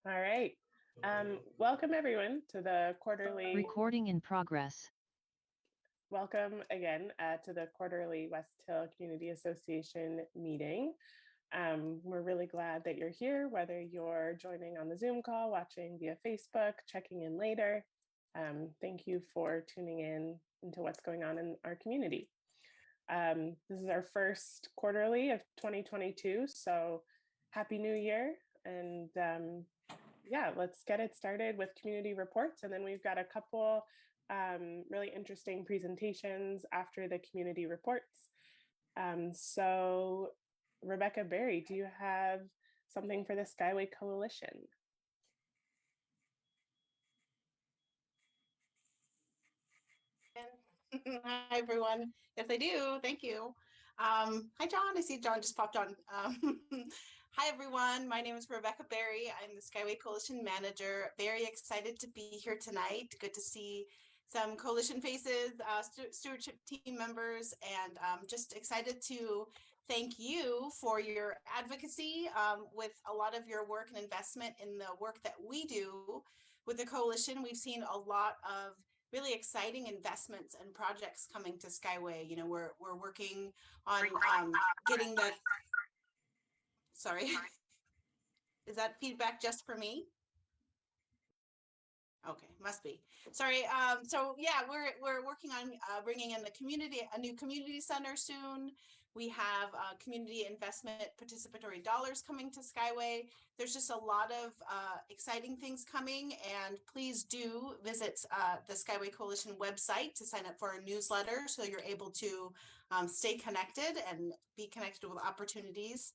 All right. Welcome everyone to the quarterly. Recording in progress. Welcome again to the quarterly West Hill Community Association meeting. We're really glad that you're here, whether you're joining on the Zoom call, watching via Facebook, checking in later. Thank you for tuning in into what's going on in our community. This is our first quarterly of 2022, so Happy New Year. And yeah, let's get it started with community reports. And then we've got a couple really interesting presentations after the community reports. So Rebecca Berry, do you have something for the Skyway Coalition? Hi, everyone. Yes, I do. Thank you. Hi, John. I see John just popped on. Hi, everyone. My name is Rebecca Berry. I'm the Skyway Coalition Manager. Very excited to be here tonight. Good to see some coalition faces, stewardship team members, and just excited to thank you for your advocacy with a lot of your work and investment in the work that we do with the coalition. We've seen a lot of really exciting investments and projects coming to Skyway. You know, we're working on getting the, sorry, is that feedback just for me? Okay, must be. Sorry. So yeah, we're working on bringing in a new community center soon. We have community investment participatory dollars coming to Skyway. There's just a lot of exciting things coming, and please do visit the Skyway Coalition website to sign up for our newsletter so you're able to stay connected and be connected with opportunities.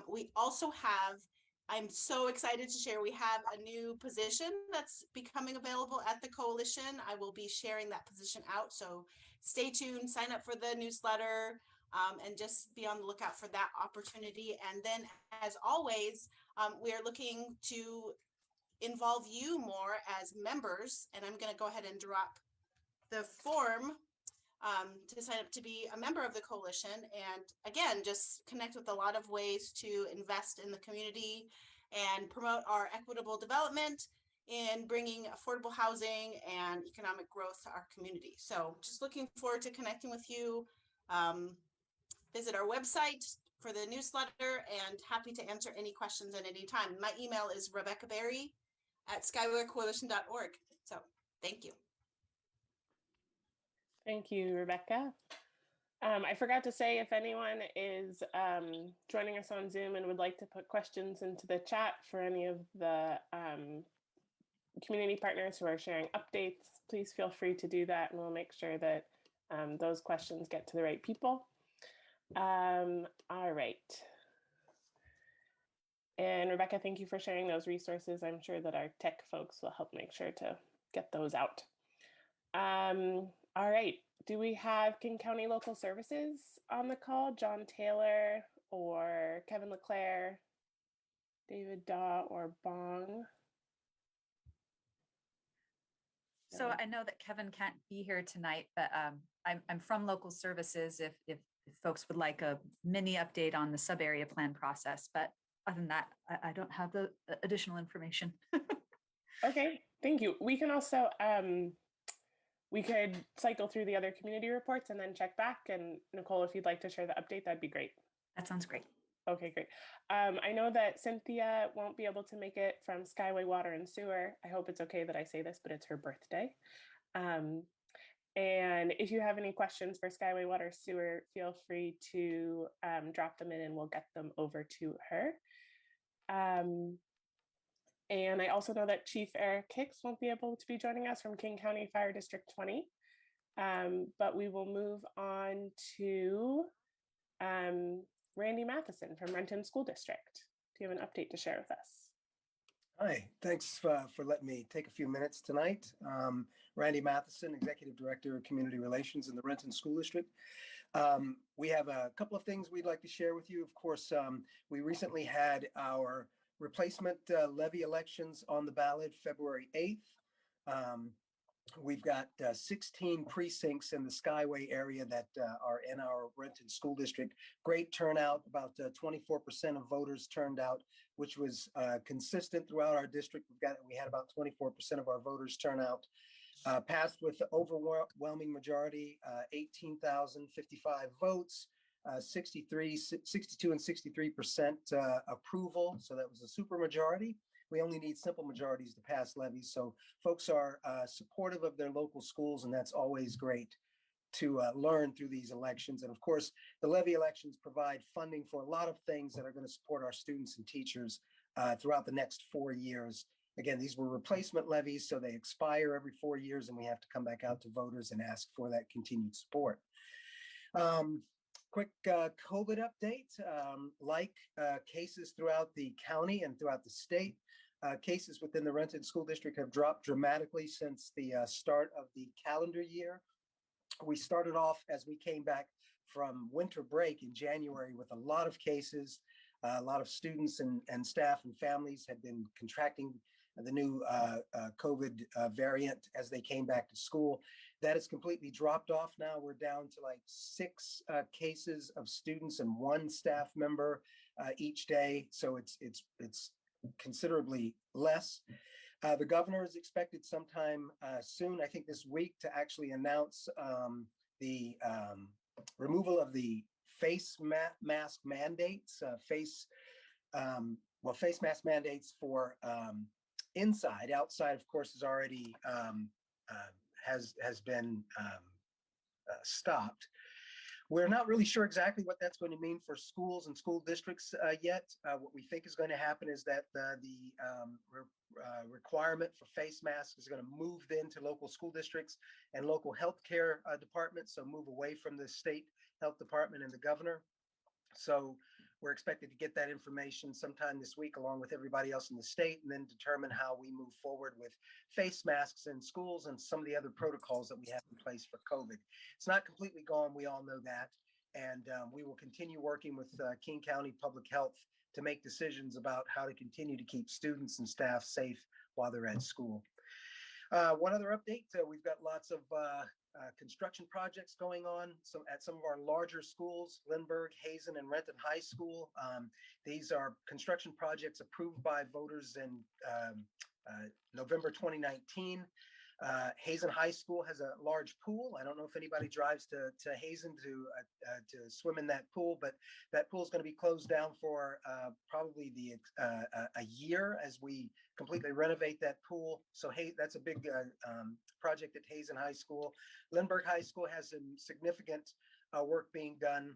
We also have, I'm so excited to share, we have a new position that's becoming available at the coalition. I will be sharing that position out, so stay tuned, sign up for the newsletter, and just be on the lookout for that opportunity. And then, as always, we are looking to involve you more as members, and I'm going to go ahead and drop the form to sign up to be a member of the coalition, and again, just connect with a lot of ways to invest in the community and promote our equitable development in bringing affordable housing and economic growth to our community. So just looking forward to connecting with you. Visit our website for the newsletter, and happy to answer any questions at any time. My email is rebeccaberry@skywaycoalition.org. So thank you. Thank you, Rebecca. I forgot to say, if anyone is joining us on Zoom and would like to put questions into the chat for any of the community partners who are sharing updates, please feel free to do that, and we'll make sure that those questions get to the right people. All right. And Rebecca, thank you for sharing those resources. I'm sure that our tech folks will help make sure to get those out. All right, do we have King County Local Services on the call? John Taylor or Kevin LeClaire, David Daw or Bong? So I know that Kevin can't be here tonight, but I'm from Local Services if folks would like a mini update on the sub-area plan process. But other than that, I don't have the additional information. Okay, thank you. We can also, we could cycle through the other community reports and then check back. And Nicole, if you'd like to share the update, that'd be great. That sounds great. Okay, great. I know that Cynthia won't be able to make it from Skyway Water and Sewer. I hope it's okay that I say this, but it's her birthday. And if you have any questions for Skyway Water Sewer, feel free to drop them in and we'll get them over to her. And I also know that Chief Eric Hicks won't be able to be joining us from King County Fire District 20. But we will move on to Randy Matheson from Renton School District. Do you have an update to share with us? Hi, thanks for letting me take a few minutes tonight. Randy Matheson, Executive Director of Community Relations in the Renton School District. We have a couple of things we'd like to share with you. Of course, we recently had our replacement levy elections on the ballot February 8th. We've got 16 precincts in the Skyway area that are in our Renton School District. Great turnout, about 24% of voters turned out, which was consistent throughout our district. We had about 24% of our voters turn out. Passed with the overwhelming majority, 18,055 votes, 62 and 63% approval. So that was a super majority. We only need simple majorities to pass levies. So folks are supportive of their local schools, and that's always great to learn through these elections. And of course, the levy elections provide funding for a lot of things that are going to support our students and teachers throughout the next 4 years. Again, these were replacement levies, so they expire every 4 years, and we have to come back out to voters and ask for that continued support. Quick COVID update, cases throughout the county and throughout the state. Cases within the Renton School District have dropped dramatically since the start of the calendar year. We started off as we came back from winter break in January with a lot of cases. A lot of students and staff and families had been contracting the new COVID variant as they came back to school. That has completely dropped off now. We're down to like 6 cases of students and 1 staff member each day. So it's considerably less. The governor is expected sometime soon, I think this week, to actually announce the removal of the face mask mandates, face mask mandates for inside. Outside, of course, is already has been stopped. We're not really sure exactly what that's going to mean for schools and school districts yet. What we think is going to happen is that the requirement for face masks is going to move then to local school districts and local healthcare departments, so move away from the state health department and the governor. So we're expected to get that information sometime this week, along with everybody else in the state, and then determine how we move forward with face masks in schools and some of the other protocols that we have in place for COVID. It's not completely gone. We all know that. And we will continue working with King County Public Health to make decisions about how to continue to keep students and staff safe while they're at school. One other update, we've got lots of construction projects going on at some of our larger schools, Lindbergh, Hazen, and Renton High School. These are construction projects approved by voters in November 2019. Hazen High School has a large pool. I don't know if anybody drives to Hazen to swim in that pool, but that pool is going to be closed down for probably a year as we completely renovate that pool. So that's a big project at Hazen High School. Lindbergh High School has some significant work being done.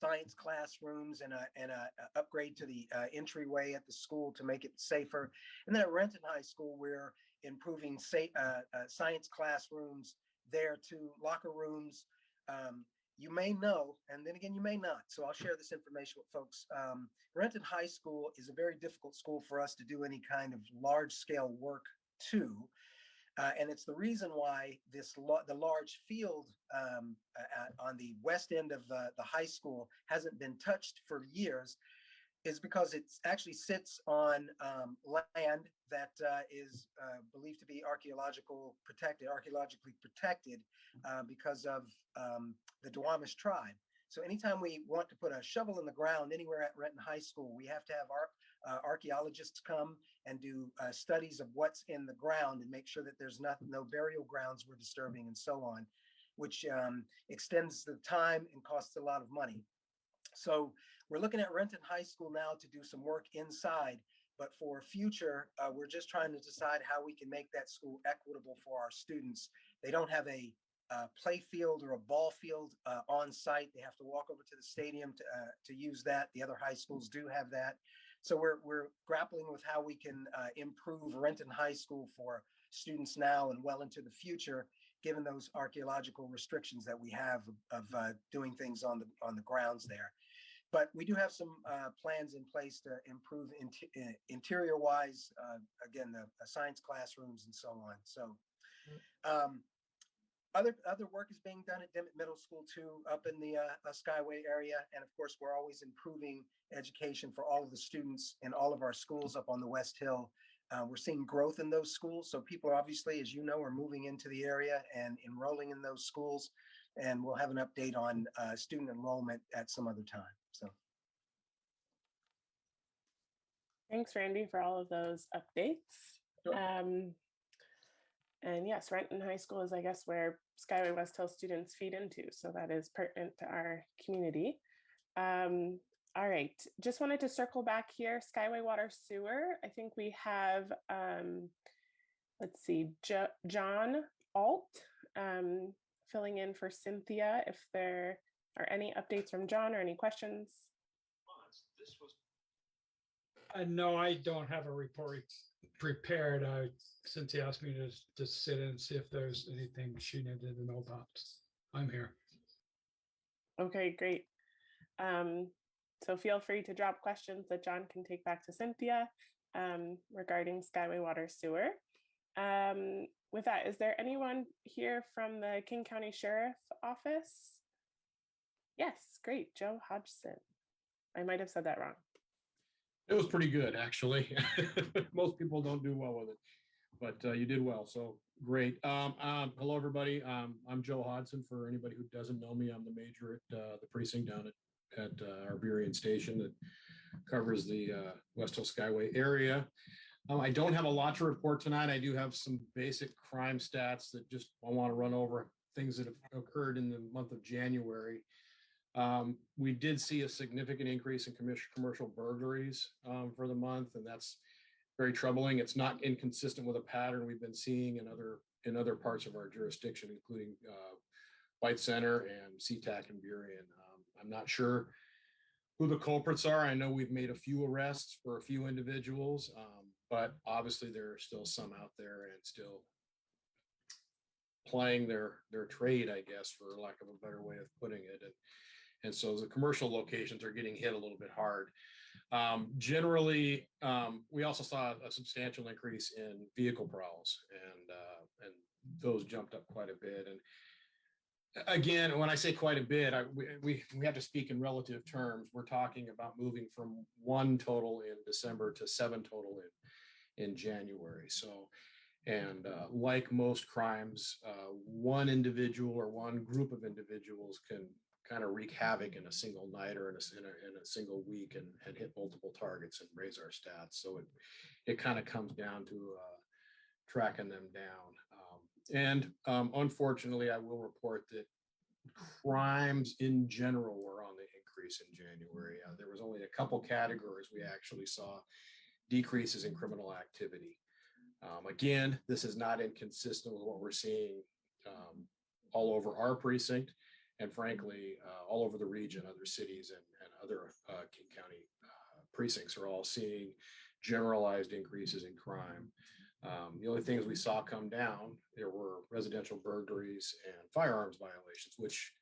Science classrooms and a upgrade to the entryway at the school to make it safer. And then at Renton High School, we're improving science classrooms there too, locker rooms. You may know, and then again, you may not. So I'll share this information with folks. Renton High School is a very difficult school for us to do any kind of large scale work to. And it's the reason why the large field on the west end of the high school hasn't been touched for years, is because it actually sits on land that is believed to be archaeologically protected because of the Duwamish tribe. So anytime we want to put a shovel in the ground anywhere at Renton High School, we have to have our archaeologists come and do studies of what's in the ground and make sure that there's no burial grounds we're disturbing and so on, which extends the time and costs a lot of money. So we're looking at Renton High School now to do some work inside, but for future, we're just trying to decide how we can make that school equitable for our students. They don't have a play field or a ball field on site. They have to walk over to the stadium to use that. The other high schools do have that. So we're grappling with how we can improve Renton High School for students now and well into the future, given those archaeological restrictions that we have of doing things on the grounds there. But we do have some plans in place to improve interior-wise, again, the science classrooms and so on. So other work is being done at Dimmitt Middle School too, up in the Skyway area. And of course, we're always improving education for all of the students in all of our schools up on the West Hill We're seeing growth in those schools. So people are obviously, as you know, are moving into the area and enrolling in those schools. And we'll have an update on student enrollment at some other time. So. Thanks, Randy, for all of those updates. Sure. And yes, Renton High School is, I guess, where Skyway West Hill students feed into. So that is pertinent to our community. All right, just wanted to circle back here. Skyway Water Sewer. I think we have, let's see, John Alt filling in for Cynthia. If there are any updates from John or any questions. No, I don't have a report prepared. Cynthia asked me to sit in and see if there's anything she needed to know about. I'm here. Okay, great. So feel free to drop questions that John can take back to Cynthia regarding Skyway Water Sewer. With that, is there anyone here from the King County Sheriff Office? Yes, great, Joe Hodgson. I might have said that wrong. It was pretty good, actually. Most people don't do well with it, but you did well, so great. Hello, everybody. I'm Joe Hodgson. For anybody who doesn't know me, I'm the major at the precinct down at our Burien station that covers the West Hill Skyway area. I don't have a lot to report tonight. I do have some basic crime stats that just I want to run over, things that have occurred in the month of January. We did see a significant increase in commercial burglaries for the month, and that's very troubling. It's not inconsistent with a pattern we've been seeing in other parts of our jurisdiction, including White Center and SeaTac and Burien. I'm not sure who the culprits are. I know we've made a few arrests for a few individuals, but obviously there are still some out there and still plying their trade, I guess, for lack of a better way of putting it. And so the commercial locations are getting hit a little bit hard. Generally, we also saw a substantial increase in vehicle prowls, and those jumped up quite a bit. And again, when I say quite a bit, we have to speak in relative terms. We're talking about moving from 1 total in December to 7 total in January. So, and like most crimes, one individual or one group of individuals can kind of wreak havoc in a single night or in a single week and hit multiple targets and raise our stats. So it kind of comes down to tracking them down. Unfortunately, I will report that crimes in general were on the increase in January. There was only a couple categories we actually saw decreases in criminal activity. Again, this is not inconsistent with what we're seeing all over our precinct, and frankly, all over the region. Other cities and other King County precincts are all seeing generalized increases in crime. The only things we saw come down, there were residential burglaries and firearms violations, which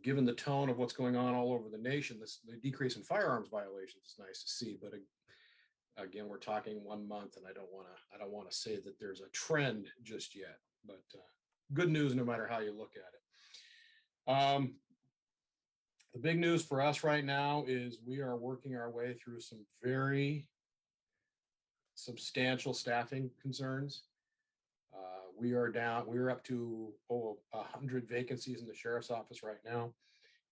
given the tone of what's going on all over the nation, the decrease in firearms violations is nice to see. But again, we're talking 1 month, and I don't want to say that there's a trend just yet, but good news no matter how you look at it. The big news for us right now is we are working our way through some very substantial staffing concerns. We're up to 100 vacancies in the sheriff's office right now.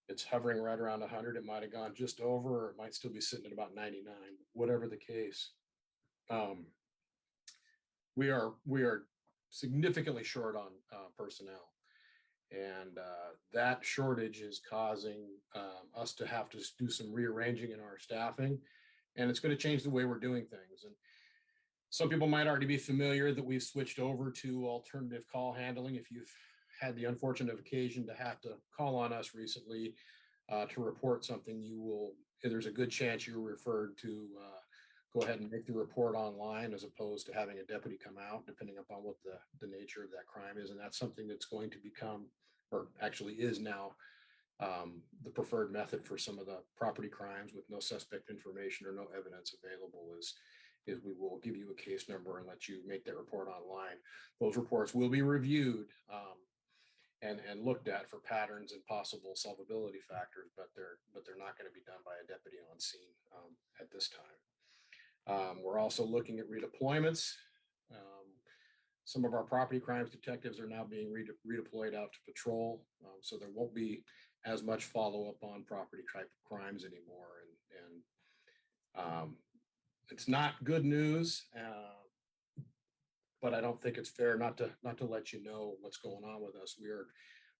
It's hovering right around 100. It might have gone just over, or it might still be sitting at about 99, whatever the case. We are significantly short on personnel. And that shortage is causing us to have to do some rearranging in our staffing, and it's going to change the way we're doing things. And some people might already be familiar that we've switched over to alternative call handling. If you've had the unfortunate occasion to have to call on us recently to report something, there's a good chance you're referred to go ahead and make the report online, as opposed to having a deputy come out, depending upon what the nature of that crime is. And that's something that's going to become, or actually is now, the preferred method for some of the property crimes with no suspect information or no evidence available is we will give you a case number and let you make that report online. Those reports will be reviewed and looked at for patterns and possible solvability factors, but they're not going to be done by a deputy on scene at this time. We're also looking at redeployments. Some of our property crimes detectives are now being redeployed out to patrol, so there won't be as much follow-up on property type crimes anymore. And it's not good news, but I don't think it's fair not to let you know what's going on with us.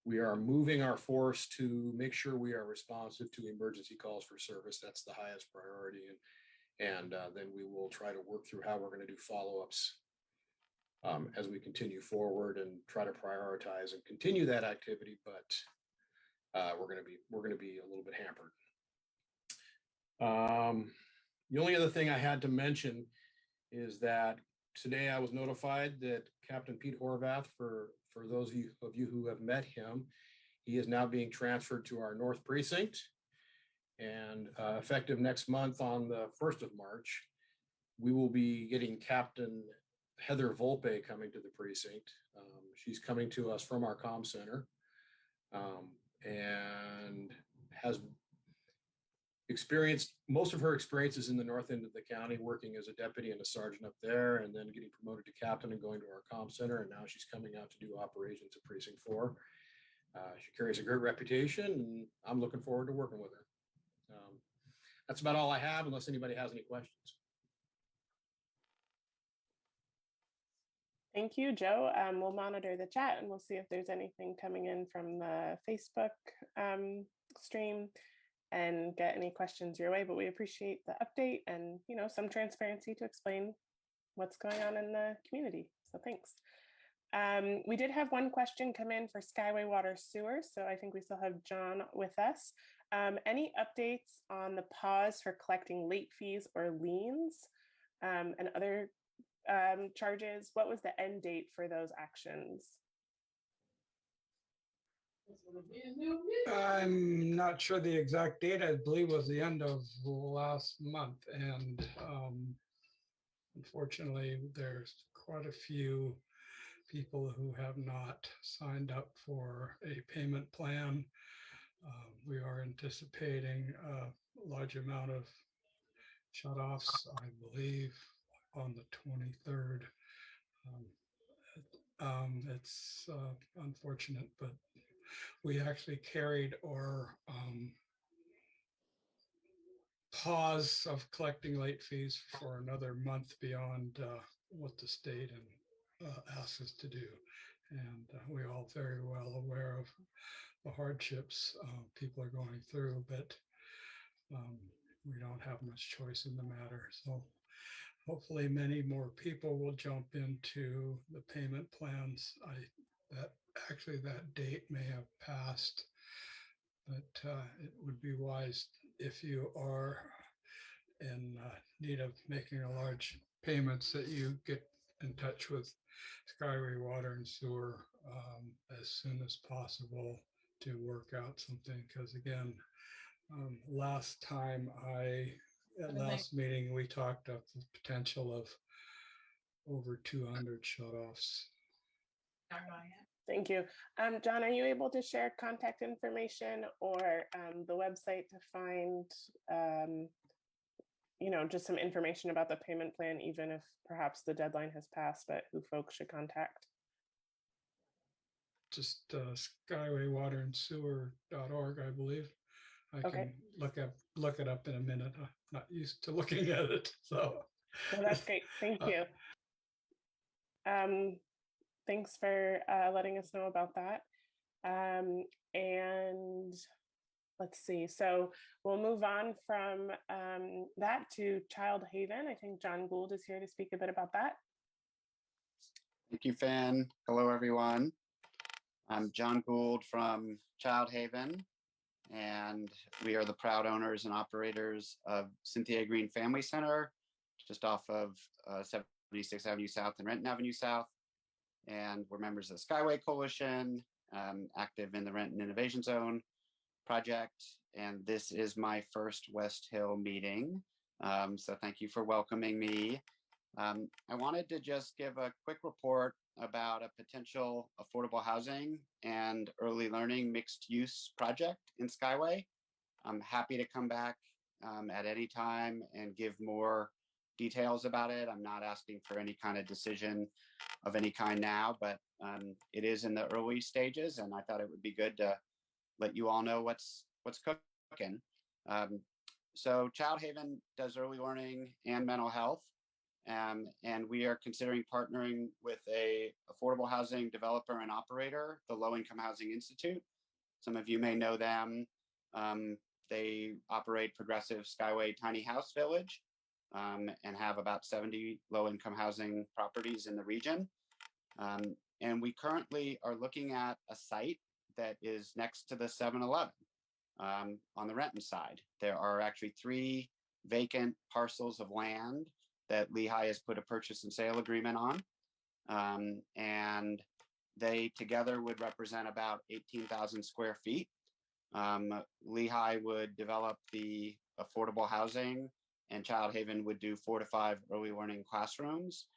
We are moving our force to make sure we are responsive to emergency calls for service. That's the highest priority, and then we will try to work through how we're going to do follow-ups as we continue forward and try to prioritize and continue that activity. But we're going to be a little bit hampered. The only other thing I had to mention is that today I was notified that Captain Pete Horvath, for those of you who have met him, he is now being transferred to our North Precinct. And effective next month on the 1st of March, we will be getting Captain Heather Volpe coming to the precinct. She's coming to us from our comm center and has experienced most of her experiences in the north end of the county, working as a deputy and a sergeant up there, and then getting promoted to captain and going to our comm center. And now she's coming out to do operations at Precinct 4. She carries a great reputation, and I'm looking forward to working with her. That's about all I have, unless anybody has any questions. Thank you, Joe. We'll monitor the chat and we'll see if there's anything coming in from the Facebook stream and get any questions your way. But we appreciate the update and, you know, some transparency to explain what's going on in the community. So thanks. We did have one question come in for Skyway Water Sewer. So I think we still have John with us. Any updates on the pause for collecting late fees or liens and other charges? What was the end date for those actions? I'm not sure the exact date. I believe was the end of last month. And unfortunately, there's quite a few people who have not signed up for a payment plan. We are anticipating a large amount of shutoffs, I believe, on the 23rd. It's unfortunate, but we actually carried our pause of collecting late fees for another month beyond what the state and asks us to do. And we're all very well aware of the hardships people are going through, but we don't have much choice in the matter. So hopefully many more people will jump into the payment plans. That date may have passed, but it would be wise if you are in need of making a large payments that you get in touch with Skyway Water and Sewer as soon as possible to work out something. Because again, last meeting, we talked of the potential of over 200 shutoffs. Thank you. John, are you able to share contact information or the website to find, you know, just some information about the payment plan, even if perhaps the deadline has passed, but who folks should contact? Just skywaywaterandsewer.org, I believe. I can look it up in a minute. I'm not used to looking at it, so. Well, that's great. Thank you. Thanks for letting us know about that. And let's see. So we'll move on from that to Child Haven. I think John Gould is here to speak a bit about that. Thank you, Fan. Hello, everyone. I'm John Gould from Child Haven, and we are the proud owners and operators of Cynthia Green Family Center, just off of 76th Avenue South and Renton Avenue South. And we're members of the Skyway Coalition, active in the Renton Innovation Zone project. And this is my first West Hill meeting. So thank you for welcoming me. I wanted to just give a quick report about a potential affordable housing and early learning mixed use project in Skyway. I'm happy to come back at any time and give more details about it. I'm not asking for any kind of decision of any kind now, but it is in the early stages, and I thought it would be good to let you all know what's cooking. So Child Haven does early learning and mental health, and we are considering partnering with a affordable housing developer and operator, the Low Income Housing Institute. Some of you may know them. They operate progressive Skyway Tiny House Village and have about 70 low-income housing properties in the region. And we currently are looking at a site that is next to the 7-Eleven on the Renton side. There are actually 3 vacant parcels of land that Lehigh has put a purchase and sale agreement on. And they together would represent about 18,000 square feet. Lehigh would develop the affordable housing, and Child Haven would do 4 to 5 early learning classrooms.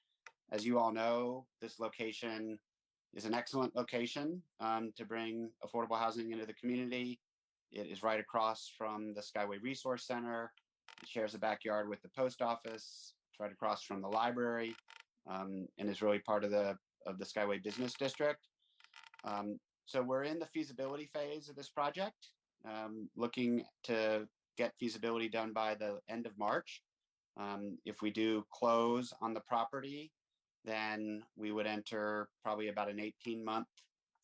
As you all know, this location is an excellent location to bring affordable housing into the community. It is right across from the Skyway Resource Center. It shares a backyard with the post office. It's right across from the library, and is really part of the Skyway Business District. So we're in the feasibility phase of this project, looking to get feasibility done by the end of March. If we do close on the property, then we would enter probably about an 18-month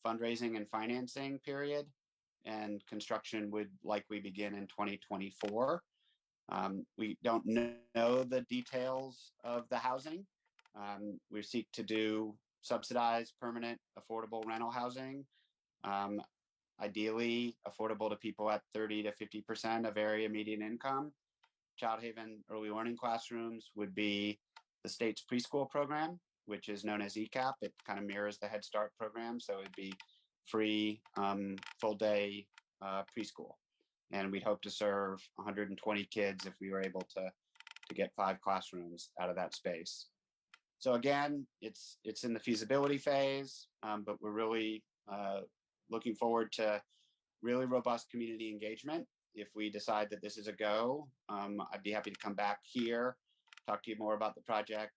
fundraising and financing period, and construction would likely begin in 2024. We don't know the details of the housing. We seek to do subsidized, permanent, affordable rental housing. Ideally affordable to people at 30 to 50% of area median income. Child Haven early learning classrooms would be the state's preschool program, which is known as ECAP. It kind of mirrors the Head Start program. So it'd be free, full day preschool. And we'd hope to serve 120 kids if we were able to get 5 classrooms out of that space. So again, it's in the feasibility phase, but we're really looking forward to really robust community engagement. If we decide that this is a go, I'd be happy to come back here, talk to you more about the project.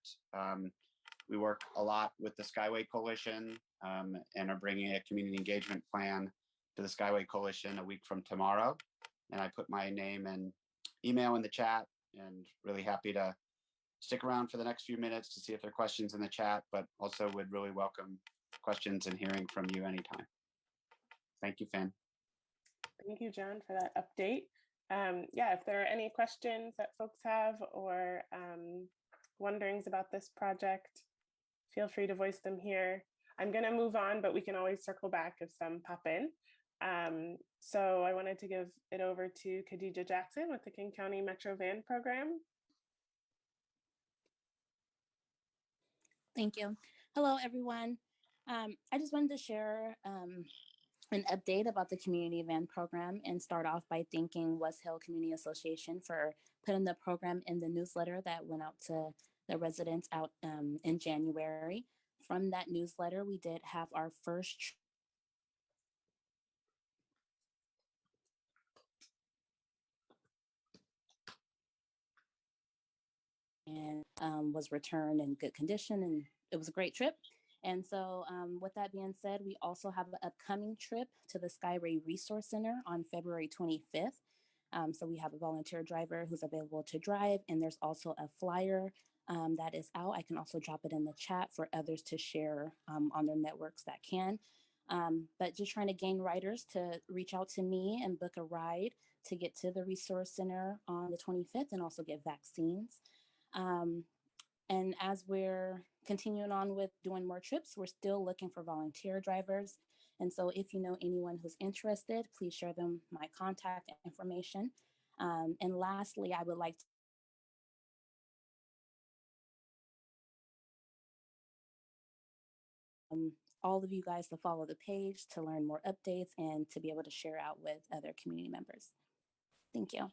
We work a lot with the Skyway Coalition and are bringing a community engagement plan to the Skyway Coalition a week from tomorrow. And I put my name and email in the chat, and really happy to stick around for the next few minutes to see if there are questions in the chat, but also would really welcome questions and hearing from you anytime. Thank you, Finn. Thank you, John, for that update. Yeah, if there are any questions that folks have or wonderings about this project, feel free to voice them here. I'm going to move on, but we can always circle back if some pop in. So I wanted to give it over to Khadija Jackson with the King County Metro Van Program. Thank you. Hello, everyone. I just wanted to share an update about the Community Van Program and start off by thanking West Hill Community Association for putting the program in the newsletter that went out to the residents out in January. From that newsletter, we did have our first and was returned in good condition, and it was a great trip. And so with that being said, we also have an upcoming trip to the Skyway Resource Center on February 25th. So we have a volunteer driver who's available to drive, and there's also a flyer that is out. I can also drop it in the chat for others to share on their networks that can. But just trying to gain riders to reach out to me and book a ride to get to the Resource Center on the 25th and also get vaccines. And as we're continuing on with doing more trips, we're still looking for volunteer drivers. And so if you know anyone who's interested, please share them my contact information. And lastly, I would like to all of you guys to follow the page to learn more updates and to be able to share out with other community members. Thank you.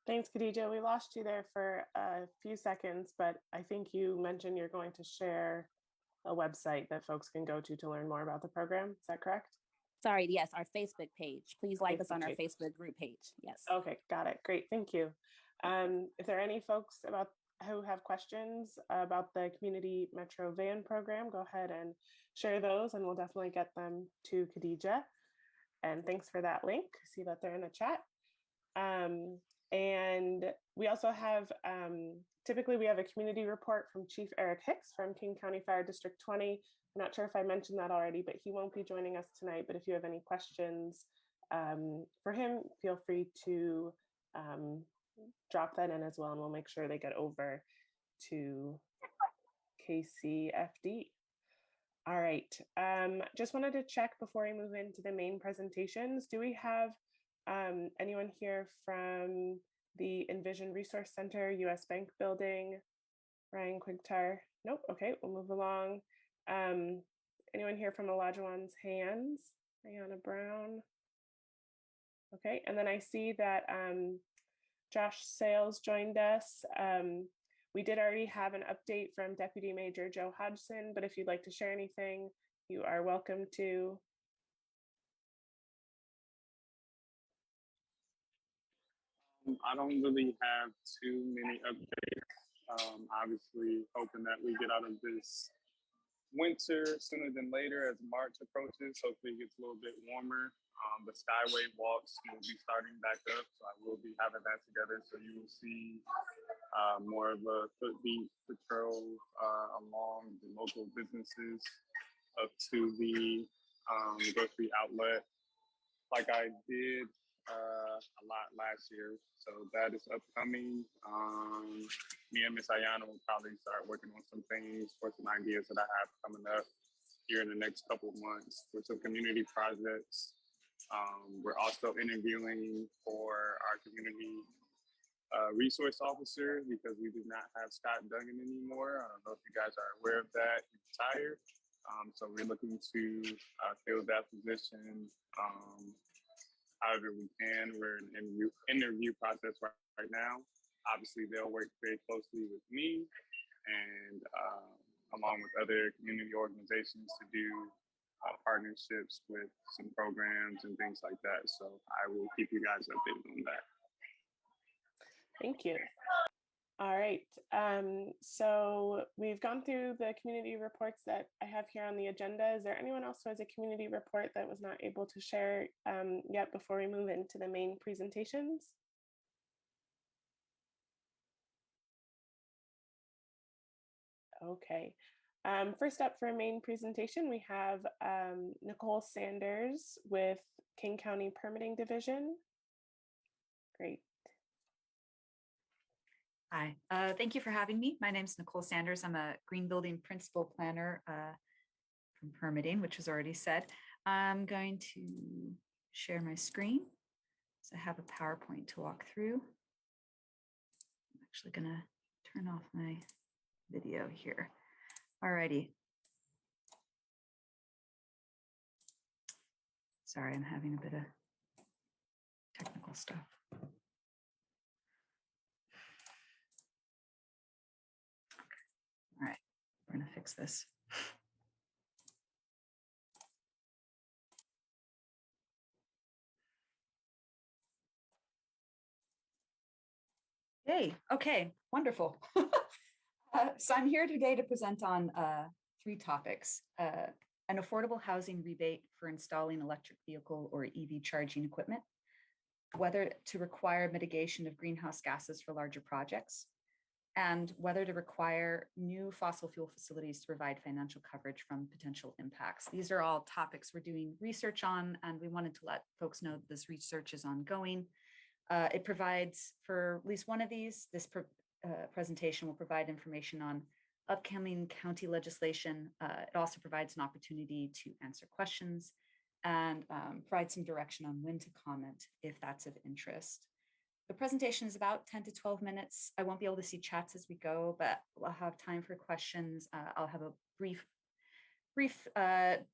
Thanks, Khadija. We lost you there for a few seconds, but I think you mentioned you're going to share a website that folks can go to learn more about the program. Is that correct? Sorry, yes, our Facebook page. Please like us on our Facebook group page. Yes. Okay, got it. Great, thank you. If there are any folks who have questions about the community metro van program, go ahead and share those, and we'll definitely get them to Khadija. And thanks for that link. See that they're in the chat. And we also have, typically we have a community report from Chief Eric Hicks from King County Fire District 20. I'm not sure if I mentioned that already, but he won't be joining us tonight. But if you have any questions for him, feel free to drop that in as well, and we'll make sure they get over to KCFD. All right, just wanted to check before we move into the main presentations. Do we have anyone here from the Envision Resource Center, US Bank Building? Ryan Quigtar? Nope, okay, we'll move along. Anyone here from Olajuwon's Hands? Ayana Brown? Okay, and then I see that Josh Sales joined us. We did already have an update from Deputy Major Joe Hodgson, but if you'd like to share anything, you are welcome to. I don't really have too many updates. Obviously, hoping that we get out of this winter sooner than later as March approaches. Hopefully, it gets a little bit warmer. The Skyway walks will be starting back up, so I will be having that together. So you will see more of a footbeat patrol along the local businesses up to the grocery outlet, like I did a lot last year. So that is upcoming. Me and Miss Ayana will probably start working on some things for some ideas that I have coming up here in the next couple of months for some community projects. We're also interviewing for our community resource officer because we do not have Scott Duggan anymore. I don't know if you guys are aware of that. He's retired. So we're looking to fill that position however we can. We're in an interview process right now. Obviously, they'll work very closely with me and along with other community organizations to do partnerships with some programs and things like that. So I will keep you guys updated on that. Thank you. All right, so we've gone through the community reports that I have here on the agenda. Is there anyone else who has a community report that was not able to share yet before we move into the main presentations? Okay, first up for a main presentation, we have Nicole Sanders with King County Permitting Division. Great. Hi, thank you for having me. My name is Nicole Sanders. I'm a green building principal planner from permitting, which was already said. I'm going to share my screen. So I have a PowerPoint to walk through. I'm actually gonna turn off my video here. Alrighty. Sorry, I'm having a bit of technical stuff. All right, we're gonna fix this. Hey, okay, wonderful. So I'm here today to present on 3 topics. An affordable housing rebate for installing electric vehicle or EV charging equipment, whether to require mitigation of greenhouse gases for larger projects, and whether to require new fossil fuel facilities to provide financial coverage from potential impacts. These are all topics we're doing research on, and we wanted to let folks know that this research is ongoing. It provides for at least one of these. This presentation will provide information on upcoming county legislation. It also provides an opportunity to answer questions and provide some direction on when to comment if that's of interest. The presentation is about 10 to 12 minutes. I won't be able to see chats as we go, but I'll have time for questions. I'll have a brief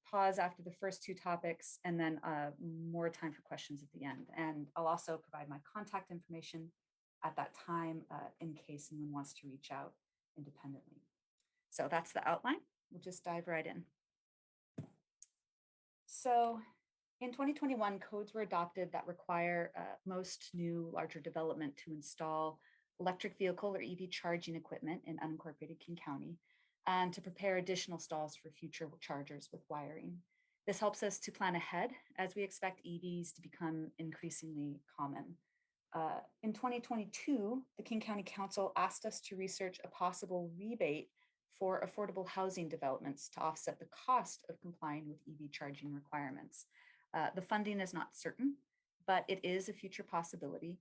pause after the first 2 topics, and then more time for questions at the end. And I'll also provide my contact information at that time in case someone wants to reach out independently. So that's the outline. We'll just dive right in. So in 2021, codes were adopted that require most new larger development to install electric vehicle or EV charging equipment in unincorporated King County, and to prepare additional stalls for future chargers with wiring. This helps us to plan ahead as we expect EVs to become increasingly common. In 2022, the King County Council asked us to research a possible rebate for affordable housing developments to offset the cost of complying with EV charging requirements. The funding is not certain, but it is a future possibility.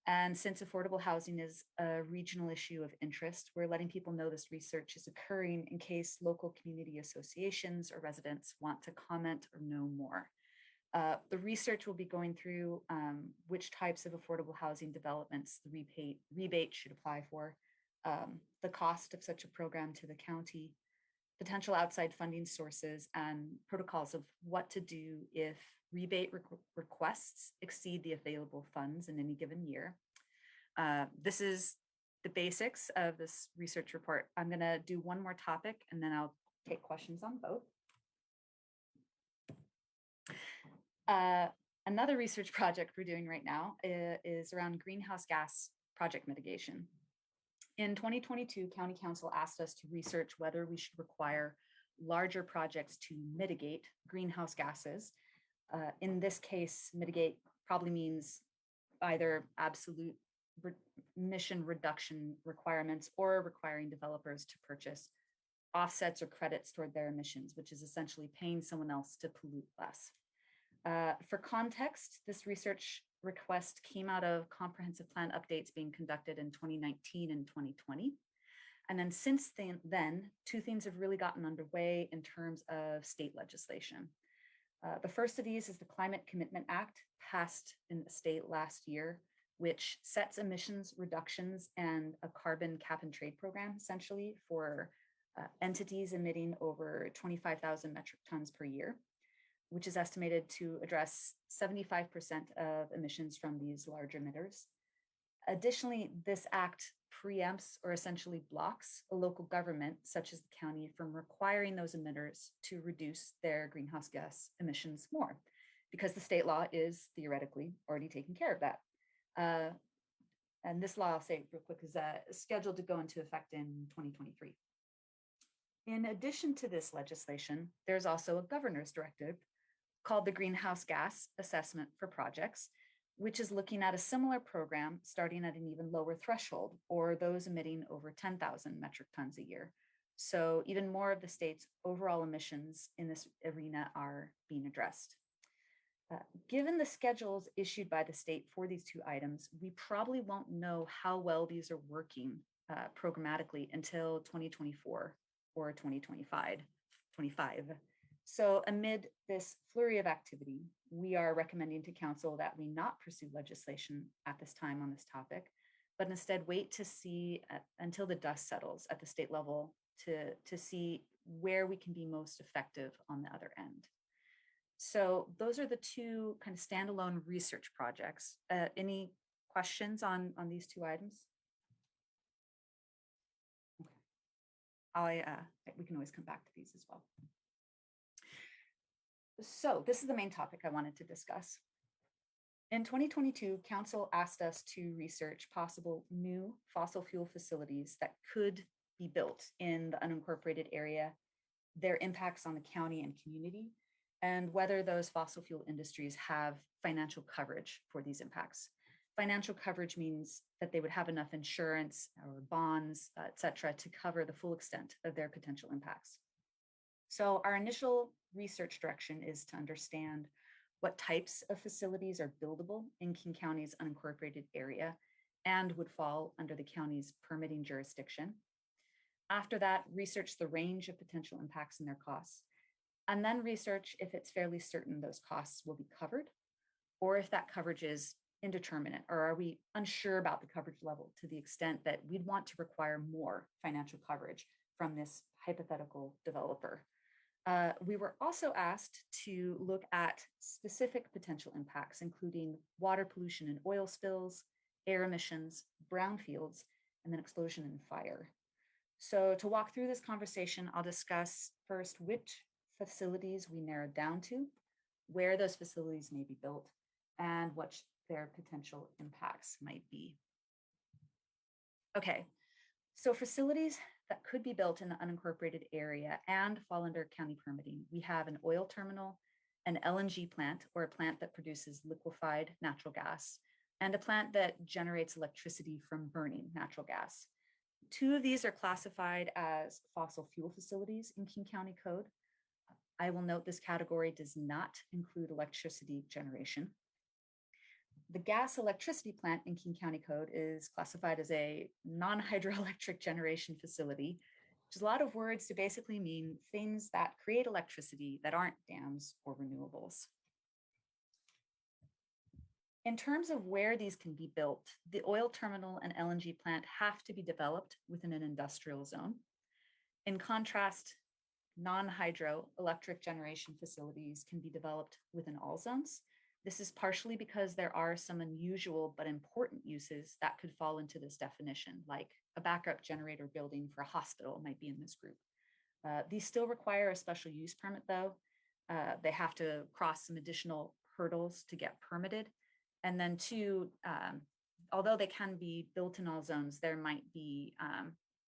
And since affordable housing is a regional issue of interest, we're letting people know this research is occurring in case local community associations or residents want to comment or know more. The research will be going through which types of affordable housing developments the rebate should apply for, the cost of such a program to the county, potential outside funding sources, and protocols of what to do if rebate requests exceed the available funds in any given year. This is the basics of this research report. I'm going to do one more topic and then I'll take questions on both. Another research project we're doing right now is around greenhouse gas project mitigation. In 2022, County Council asked us to research whether we should require larger projects to mitigate greenhouse gases. In this case, mitigate probably means either absolute emission reduction requirements or requiring developers to purchase offsets or credits toward their emissions, which is essentially paying someone else to pollute less. For context, this research request came out of comprehensive plan updates being conducted in 2019 and 2020. And then since then, two things have really gotten underway in terms of state legislation. The first of these is the Climate Commitment Act, passed in the state last year, which sets emissions reductions and a carbon cap and trade program, essentially, for entities emitting over 25,000 metric tons per year, which is estimated to address 75% of emissions from these large emitters. Additionally, this act preempts or essentially blocks a local government, such as the county, from requiring those emitters to reduce their greenhouse gas emissions more, because the state law is theoretically already taking care of that. And this law, I'll say real quick, is scheduled to go into effect in 2023. In addition to this legislation, there's also a governor's directive called the Greenhouse Gas Assessment for Projects, which is looking at a similar program starting at an even lower threshold, or those emitting over 10,000 metric tons a year. So even more of the state's overall emissions in this arena are being addressed. Given the schedules issued by the state for these two items, we probably won't know how well these are working programmatically until 2024 or 2025. So amid this flurry of activity, we are recommending to council that we not pursue legislation at this time on this topic, but instead wait to see until the dust settles at the state level to see where we can be most effective on the other end. So those are the two kind of standalone research projects. Any questions on these two items? Okay. We can always come back to these as well. So this is the main topic I wanted to discuss. In 2022, Council asked us to research possible new fossil fuel facilities that could be built in the unincorporated area, their impacts on the county and community, and whether those fossil fuel industries have financial coverage for these impacts. Financial coverage means that they would have enough insurance or bonds, et cetera, to cover the full extent of their potential impacts. So our initial research direction is to understand what types of facilities are buildable in King County's unincorporated area and would fall under the county's permitting jurisdiction. After that, research the range of potential impacts and their costs, and then research if it's fairly certain those costs will be covered, or if that coverage is indeterminate, or are we unsure about the coverage level to the extent that we'd want to require more financial coverage from this hypothetical developer. We were also asked to look at specific potential impacts, including water pollution and oil spills, air emissions, brownfields, and then explosion and fire. So to walk through this conversation, I'll discuss first which facilities we narrowed down to, where those facilities may be built, and what their potential impacts might be. Okay, so facilities that could be built in the unincorporated area and fall under county permitting, we have an oil terminal, an LNG plant, or a plant that produces liquefied natural gas, and a plant that generates electricity from burning natural gas. Two of these are classified as fossil fuel facilities in King County Code. I will note this category does not include electricity generation. The gas electricity plant in King County Code is classified as a non-hydroelectric generation facility, which is a lot of words to basically mean things that create electricity that aren't dams or renewables. In terms of where these can be built, the oil terminal and LNG plant have to be developed within an industrial zone. In contrast, non-hydroelectric generation facilities can be developed within all zones. This is partially because there are some unusual but important uses that could fall into this definition, like a backup generator building for a hospital might be in this group. These still require a special use permit though. They have to cross some additional hurdles to get permitted. And then two, although they can be built in all zones, there might be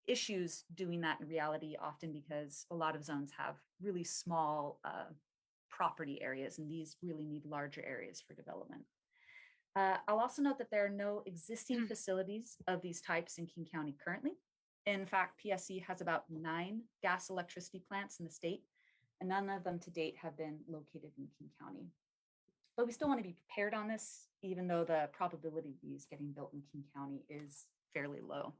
issues doing that in reality, often because a lot of zones have really small property areas, and these really need larger areas for development. I'll also note that there are no existing facilities of these types in King County currently. In fact, PSC has about 9 gas electricity plants in the state, and none of them to date have been located in King County. But we still want to be prepared on this, even though the probability of these getting built in King County is fairly low.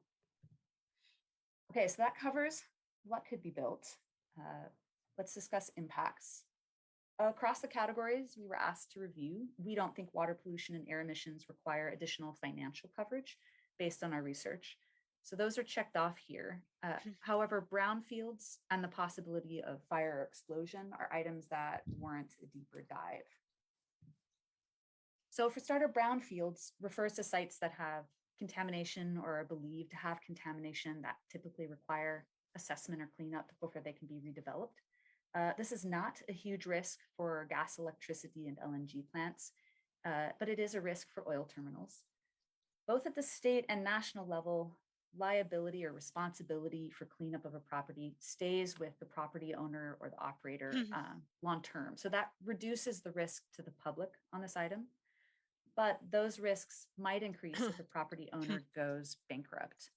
Okay, so that covers what could be built. Let's discuss impacts. Across the categories we were asked to review, we don't think water pollution and air emissions require additional financial coverage based on our research. So those are checked off here. However, brownfields and the possibility of fire or explosion are items that warrant a deeper dive. So for starter, brownfields refers to sites that have contamination or are believed to have contamination that typically require assessment or cleanup before they can be redeveloped. This is not a huge risk for gas, electricity, and LNG plants, but it is a risk for oil terminals. Both at the state and national level, liability or responsibility for cleanup of a property stays with the property owner or the operator long term. So that reduces the risk to the public on this item. But those risks might increase if the property owner goes bankrupt.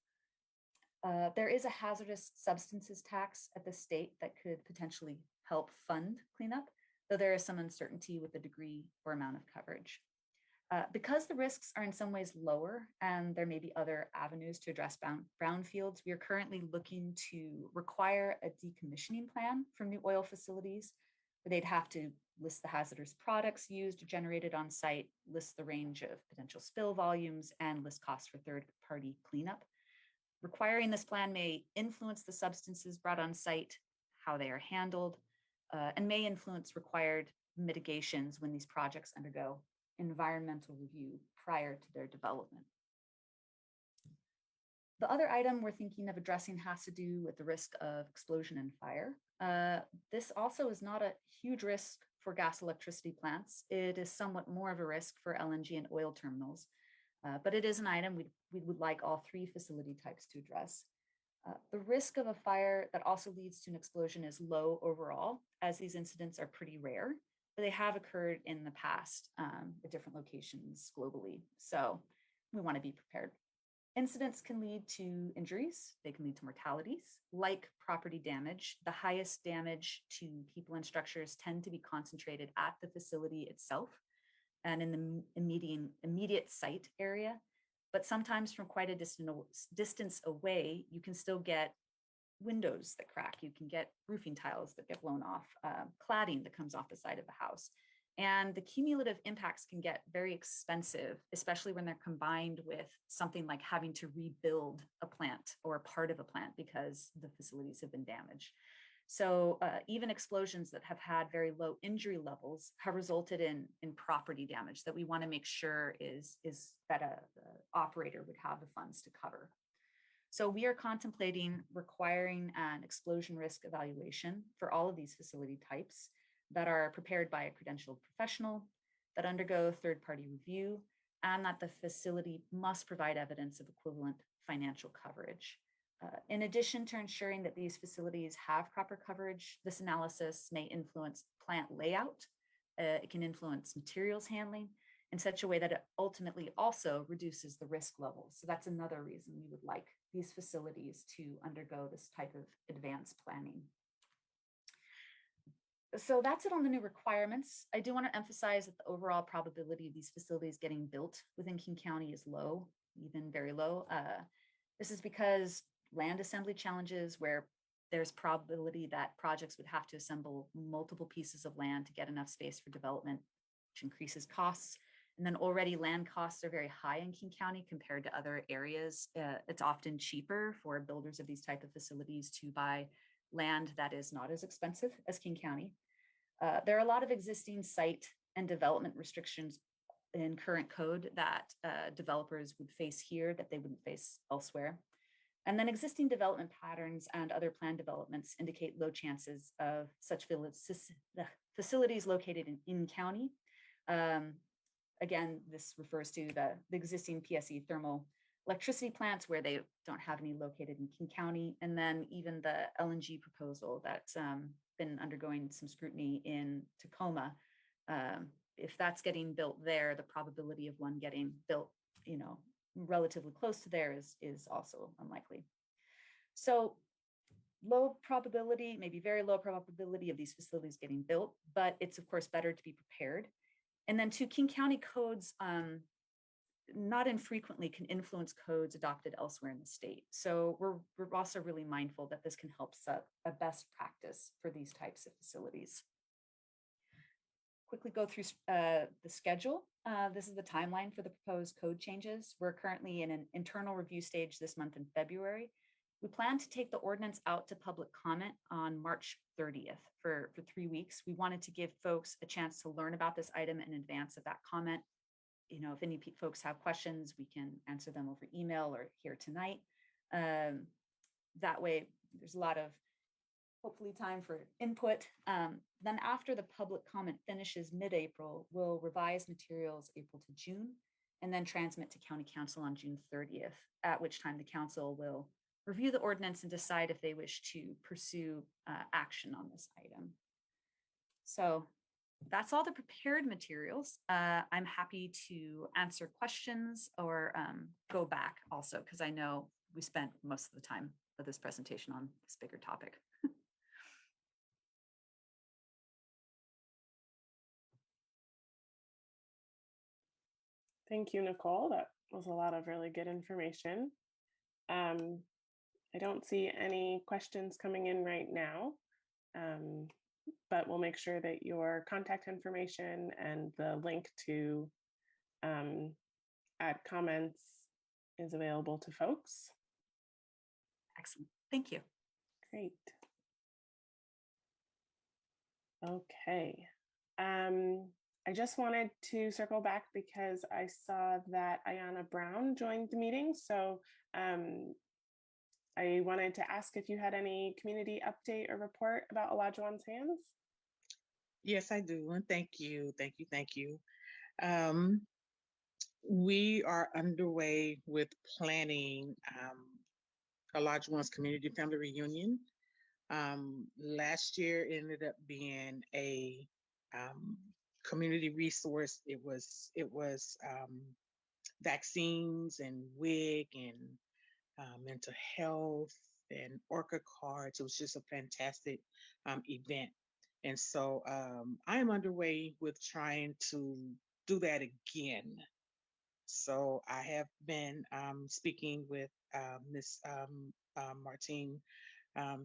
There is a hazardous substances tax at the state that could potentially help fund cleanup, though there is some uncertainty with the degree or amount of coverage. Because the risks are in some ways lower and there may be other avenues to address brownfields, we are currently looking to require a decommissioning plan for new oil facilities, where they'd have to list the hazardous products used or generated on site, list the range of potential spill volumes, and list costs for third-party cleanup. Requiring this plan may influence the substances brought on site, how they are handled, and may influence required mitigations when these projects undergo environmental review prior to their development. The other item we're thinking of addressing has to do with the risk of explosion and fire. This also is not a huge risk for gas electricity plants. It is somewhat more of a risk for LNG and oil terminals, but it is an item we would like all 3 facility types to address. The risk of a fire that also leads to an explosion is low overall, as these incidents are pretty rare, but they have occurred in the past at different locations globally. So we want to be prepared. Incidents can lead to injuries. They can lead to mortalities, like property damage. The highest damage to people and structures tend to be concentrated at the facility itself and in the immediate site area. But sometimes from quite a distance away, you can still get windows that crack. You can get roofing tiles that get blown off, cladding that comes off the side of the house. And the cumulative impacts can get very expensive, especially when they're combined with something like having to rebuild a plant or a part of a plant because the facilities have been damaged. So even explosions that have had very low injury levels have resulted in property damage that we want to make sure is that an operator would have the funds to cover. So we are contemplating requiring an explosion risk evaluation for all of these facility types that are prepared by a credentialed professional, that undergo third-party review, and that the facility must provide evidence of equivalent financial coverage. In addition to ensuring that these facilities have proper coverage, this analysis may influence plant layout. It can influence materials handling in such a way that it ultimately also reduces the risk levels. So that's another reason we would like these facilities to undergo this type of advanced planning. So that's it on the new requirements. I do want to emphasize that the overall probability of these facilities getting built within King County is low, even very low. This is because land assembly challenges where there's probability that projects would have to assemble multiple pieces of land to get enough space for development, which increases costs. And then already land costs are very high in King County compared to other areas. It's often cheaper for builders of these type of facilities to buy land that is not as expensive as King County. There are a lot of existing site and development restrictions in current code that developers would face here that they wouldn't face elsewhere. And then existing development patterns and other planned developments indicate low chances of such facilities located in county. Again, this refers to the existing PSE thermal electricity plants where they don't have any located in King County. And then even the LNG proposal that's been undergoing some scrutiny in Tacoma. If that's getting built there, the probability of one getting built, relatively close to there is also unlikely. So low probability, maybe very low probability of these facilities getting built, but it's of course better to be prepared. And then two, King County codes not infrequently can influence codes adopted elsewhere in the state. So we're also really mindful that this can help set a best practice for these types of facilities. Quickly go through the schedule. This is the timeline for the proposed code changes. We're currently in an internal review stage this month in February. We plan to take the ordinance out to public comment on March 30th for 3 weeks. We wanted to give folks a chance to learn about this item in advance of that comment. If any folks have questions, we can answer them over email or here tonight. That way, there's a lot of hopefully time for input. Then after the public comment finishes mid-April, we'll revise materials April to June and then transmit to County Council on June 30th, at which time the council will review the ordinance and decide if they wish to pursue action on this item. So that's all the prepared materials. I'm happy to answer questions or go back also, because I know we spent most of the time of this presentation on this bigger topic. Thank you, Nicole. That was a lot of really good information. I don't see any questions coming in right now, but we'll make sure that your contact information and the link to add comments is available to folks. Excellent. Thank you. Great. Okay. I just wanted to circle back because I saw that Ayana Brown joined the meeting. So I wanted to ask if you had any community update or report about Olajuwon's hands. Yes, I do. And thank you. Thank you. Thank you. We are underway with planning Olajuwon's community family reunion. Last year ended up being a community resource. It was vaccines and WIG and mental health and Orca cards. It was just a fantastic event. And so I am underway with trying to do that again. So I have been speaking with Miss Martine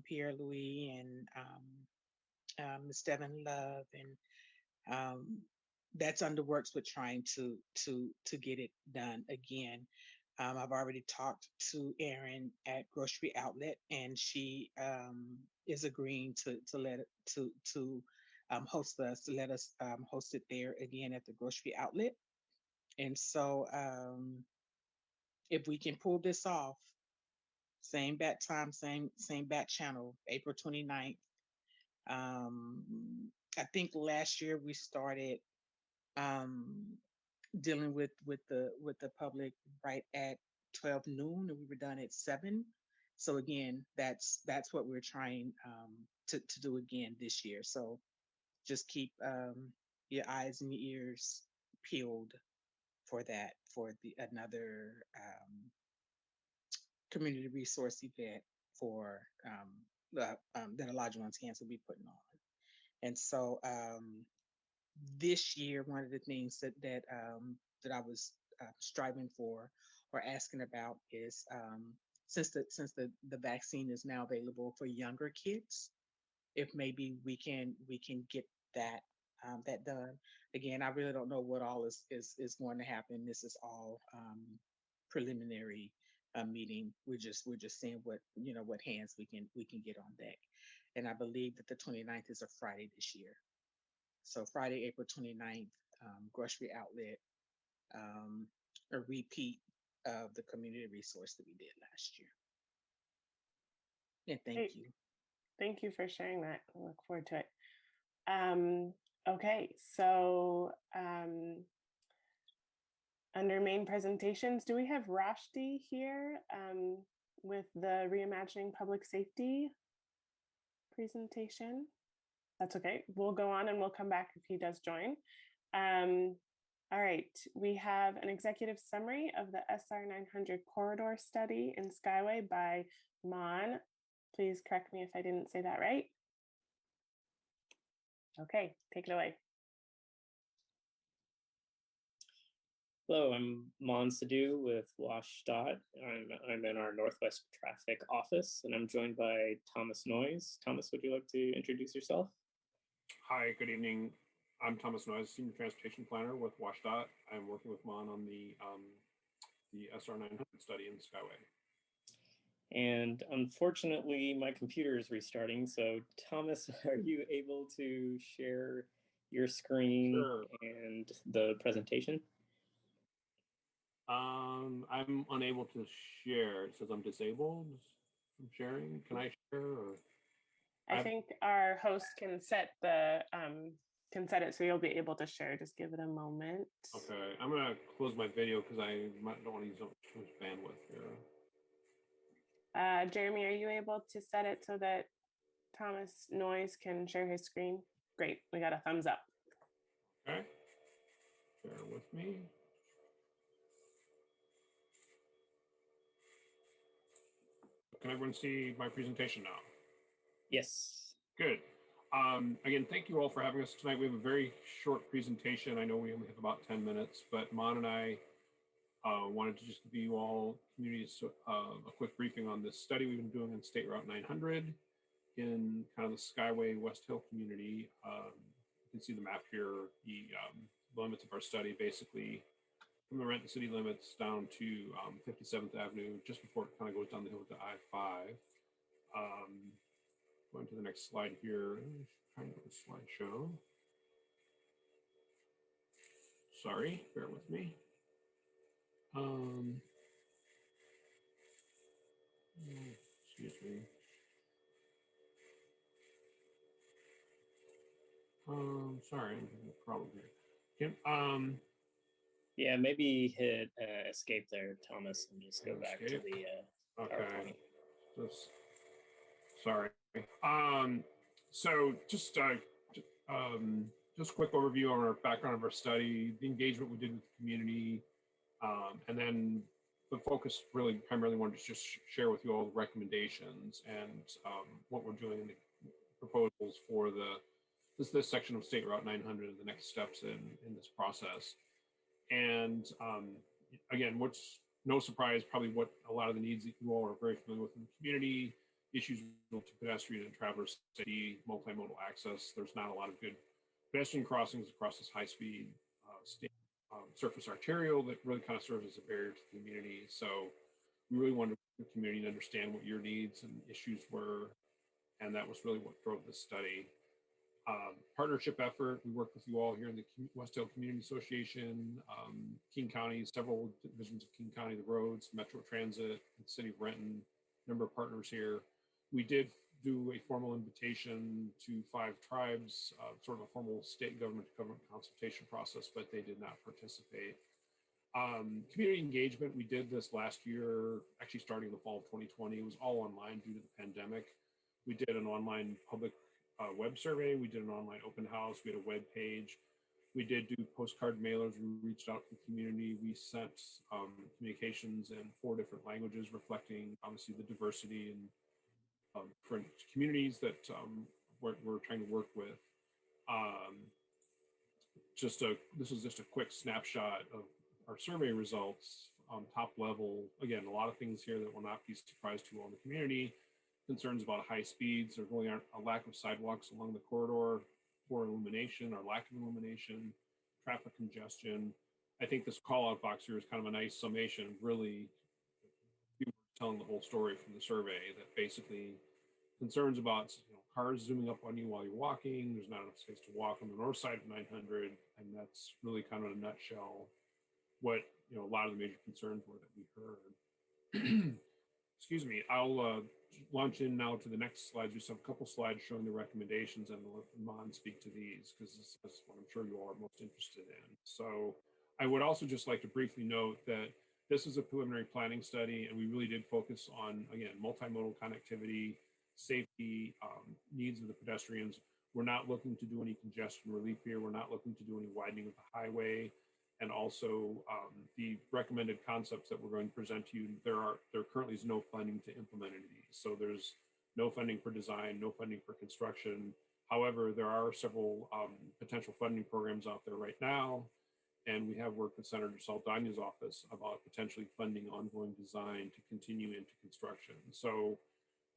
Pierre-Louis and Miss Devin Love, and that's under works with trying to get it done again. I've already talked to Erin at Grocery Outlet, and she is agreeing to host us, to let us host it there again at the Grocery Outlet. And so if we can pull this off, same bat time, same bat channel, April 29th. I think last year we started dealing with the public right at 12 noon, and we were done at 7. So again, that's what we're trying to do again this year. So just keep your eyes and your ears peeled for that, for another community resource event for that Elijah One's Hands will be putting on. And so this year, one of the things that I was striving for or asking about is since the vaccine is now available for younger kids, if maybe we can get that that done. Again, I really don't know what all is going to happen. This is all preliminary meeting. We're just seeing what what hands we can get on deck. And I believe that the 29th is a Friday this year. So Friday, April 29th, grocery outlet, a repeat of the community resource that we did last year. And thank Great. you. Thank you for sharing that. I look forward to it. Okay, so under main presentations, do we have Rashd here with the Reimagining Public Safety presentation? That's okay. We'll go on and we'll come back if he does join. All right, we have an executive summary of the SR 900 corridor study in Skyway by Maan. Please correct me if I didn't say that right. Okay, take it away. Hello, I'm Maan Sidhu with WSDOT. I'm in our Northwest Traffic office, and I'm joined by Thomas Noyes. Thomas, would you like to introduce yourself? Hi, good evening. I'm Thomas Noyes, Senior Transportation Planner with WSDOT. I'm working with Maan on the SR 900 study in Skyway. And unfortunately, my computer is restarting. So Thomas, are you able to share your screen Sure. and the presentation? I'm unable to share. It says I'm disabled from sharing. Can I share? Or I think our host can set it so you'll be able to share. Just give it a moment. Okay, I'm gonna close my video because I don't want to use too much bandwidth here. Jeremy, are you able to set it so that Thomas Noyes can share his screen? Great, we got a thumbs up. Okay, bear with me. Can everyone see my presentation now? Yes. Good. Again, thank you all for having us tonight. We have a very short presentation. I know we only have about 10 minutes, but Maan and I wanted to just give you all communities a quick briefing on this study we've been doing on State Route 900 in kind of the Skyway West Hill community. You can see the map here, the limits of our study, basically from the Renton city limits down to 57th Avenue, just before it kind of goes down the hill to I-5. Going to the next slide here, trying to go to slideshow. Sorry, bear with me. Excuse me. Sorry, I'm having a problem here. Yeah, maybe hit escape there, Thomas, and just go back to the okay. Sorry. So just a quick overview on our background of our study, the engagement we did with the community, and then the focus really primarily wanted to just share with you all the recommendations and what we're doing in the proposals for this section of State Route 900 and the next steps in this process. And again, what's no surprise, probably what a lot of the needs that you all are very familiar with in the community, issues to pedestrian and traveler safety, multimodal access. There's not a lot of good pedestrian crossings across this high-speed surface arterial that really kind of serves as a barrier to the community. So we really wanted the community to understand what your needs and issues were, and that was really what drove this study. Partnership effort. We work with you all here in the West Hill Community Association, King County, several divisions of King County, the roads, Metro Transit, the City of Renton, number of partners here. We did do a formal invitation to 5 tribes, sort of a formal state government to government consultation process, but they did not participate. Community engagement, we did this last year, actually starting the fall of 2020. It was all online due to the pandemic. We did an online public web survey. We did an online open house. We had a web page. We did do postcard mailers. We reached out to the community. We sent communications in 4 different languages, reflecting obviously the diversity and different communities that we're trying to work with. This is just a quick snapshot of our survey results. Top level, again, a lot of things here that will not be surprised to all in the community. Concerns about high speeds. There's really a lack of sidewalks along the corridor, poor illumination or lack of illumination, traffic congestion. I think this call out box here is kind of a nice summation, really telling the whole story from the survey, that basically concerns about cars zooming up on you while you're walking. There's not enough space to walk on the north side of 900, and that's really kind of in a nutshell what a lot of the major concerns were that we heard. Excuse me. I'll launch in now to the next slide. Just have a couple slides showing the recommendations, and let Maan speak to these because this is what I'm sure you all are most interested in. So I would also just like to briefly note that this is a preliminary planning study, and we really did focus on, again, multimodal connectivity, safety, needs of the pedestrians. We're not looking to do any congestion relief here. We're not looking to do any widening of the highway. And also the recommended concepts that we're going to present to you, there currently is no funding to implement any of these. So there's no funding for design, no funding for construction. However, there are several potential funding programs out there right now. And we have worked with Senator Saldana's office about potentially funding ongoing design to continue into construction. So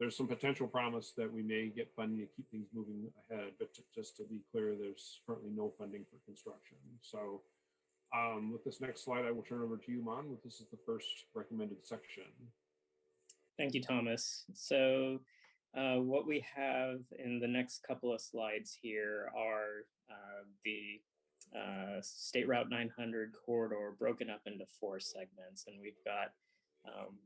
there's some potential promise that we may get funding to keep things moving ahead, but just to be clear, there's currently no funding for construction. So with this next slide, I will turn over to you, Maan. This is the first recommended section. Thank you, Thomas. So what we have in the next couple of slides here are the State Route 900 corridor broken up into 4 segments. And we've got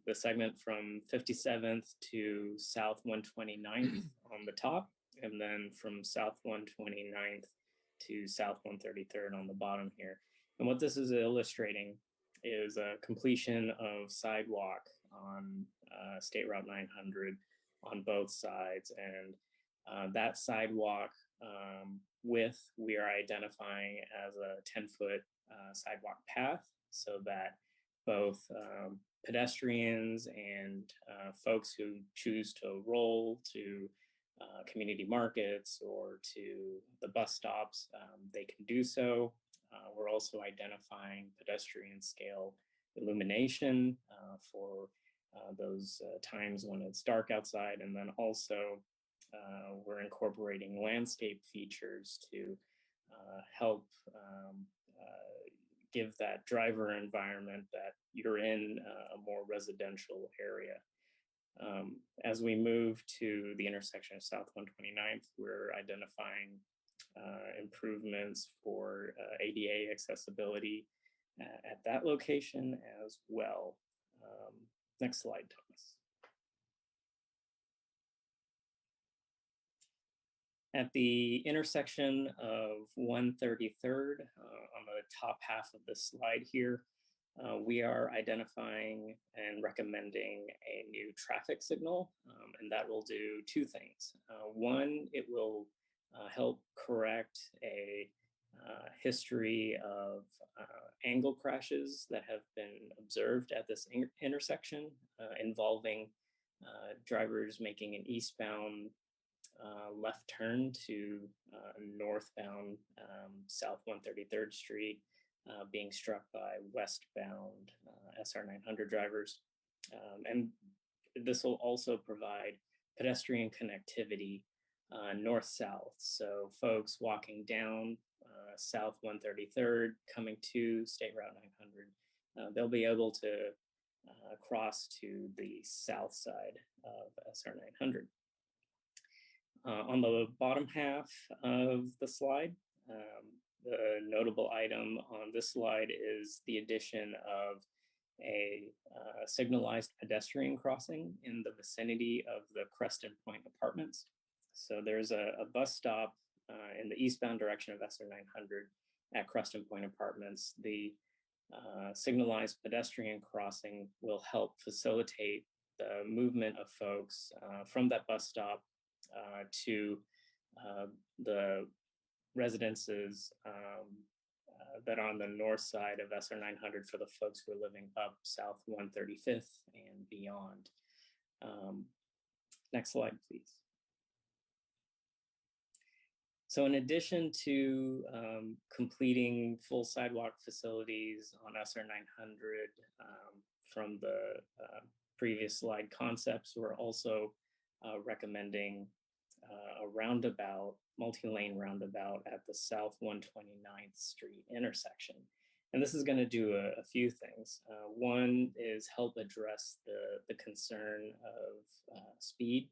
the segment from 57th to South 129th on the top, and then from South 129th to South 133rd on the bottom here. And what this is illustrating is a completion of sidewalk on State Route 900 on both sides. And that sidewalk width we are identifying as a 10-foot sidewalk path, so that both pedestrians and folks who choose to roll to community markets or to the bus stops, they can do so. We're also identifying pedestrian scale illumination for those times when it's dark outside. And then also we're incorporating landscape features to help give that driver environment that you're in a more residential area. As we move to the intersection of South 129th, we're identifying improvements for ADA accessibility at that location as well. Next slide, Thomas. At the intersection of 133rd, on the top half of the slide here, we are identifying and recommending a new traffic signal, and that will do 2 things. One, it will help correct a history of angle crashes that have been observed at this intersection involving drivers making an eastbound left turn to northbound South 133rd Street being struck by westbound SR 900 drivers. And this will also provide pedestrian connectivity north-south. So folks walking down South 133rd coming to State Route 900, they'll be able to cross to the south side of SR 900. On the bottom half of the slide, the notable item on this slide is the addition of a signalized pedestrian crossing in the vicinity of the Creston Point Apartments. So there's a bus stop in the eastbound direction of SR 900 at Creston Point Apartments. The signalized pedestrian crossing will help facilitate the movement of folks from that bus stop to the residences that are on the north side of SR 900 for the folks who are living up South 135th and beyond. Next slide, please. So in addition to completing full sidewalk facilities on SR 900 from the previous slide concepts, we're also recommending a roundabout, multi-lane roundabout at the South 129th Street intersection. And this is going to do a few things. One is help address the concern of speed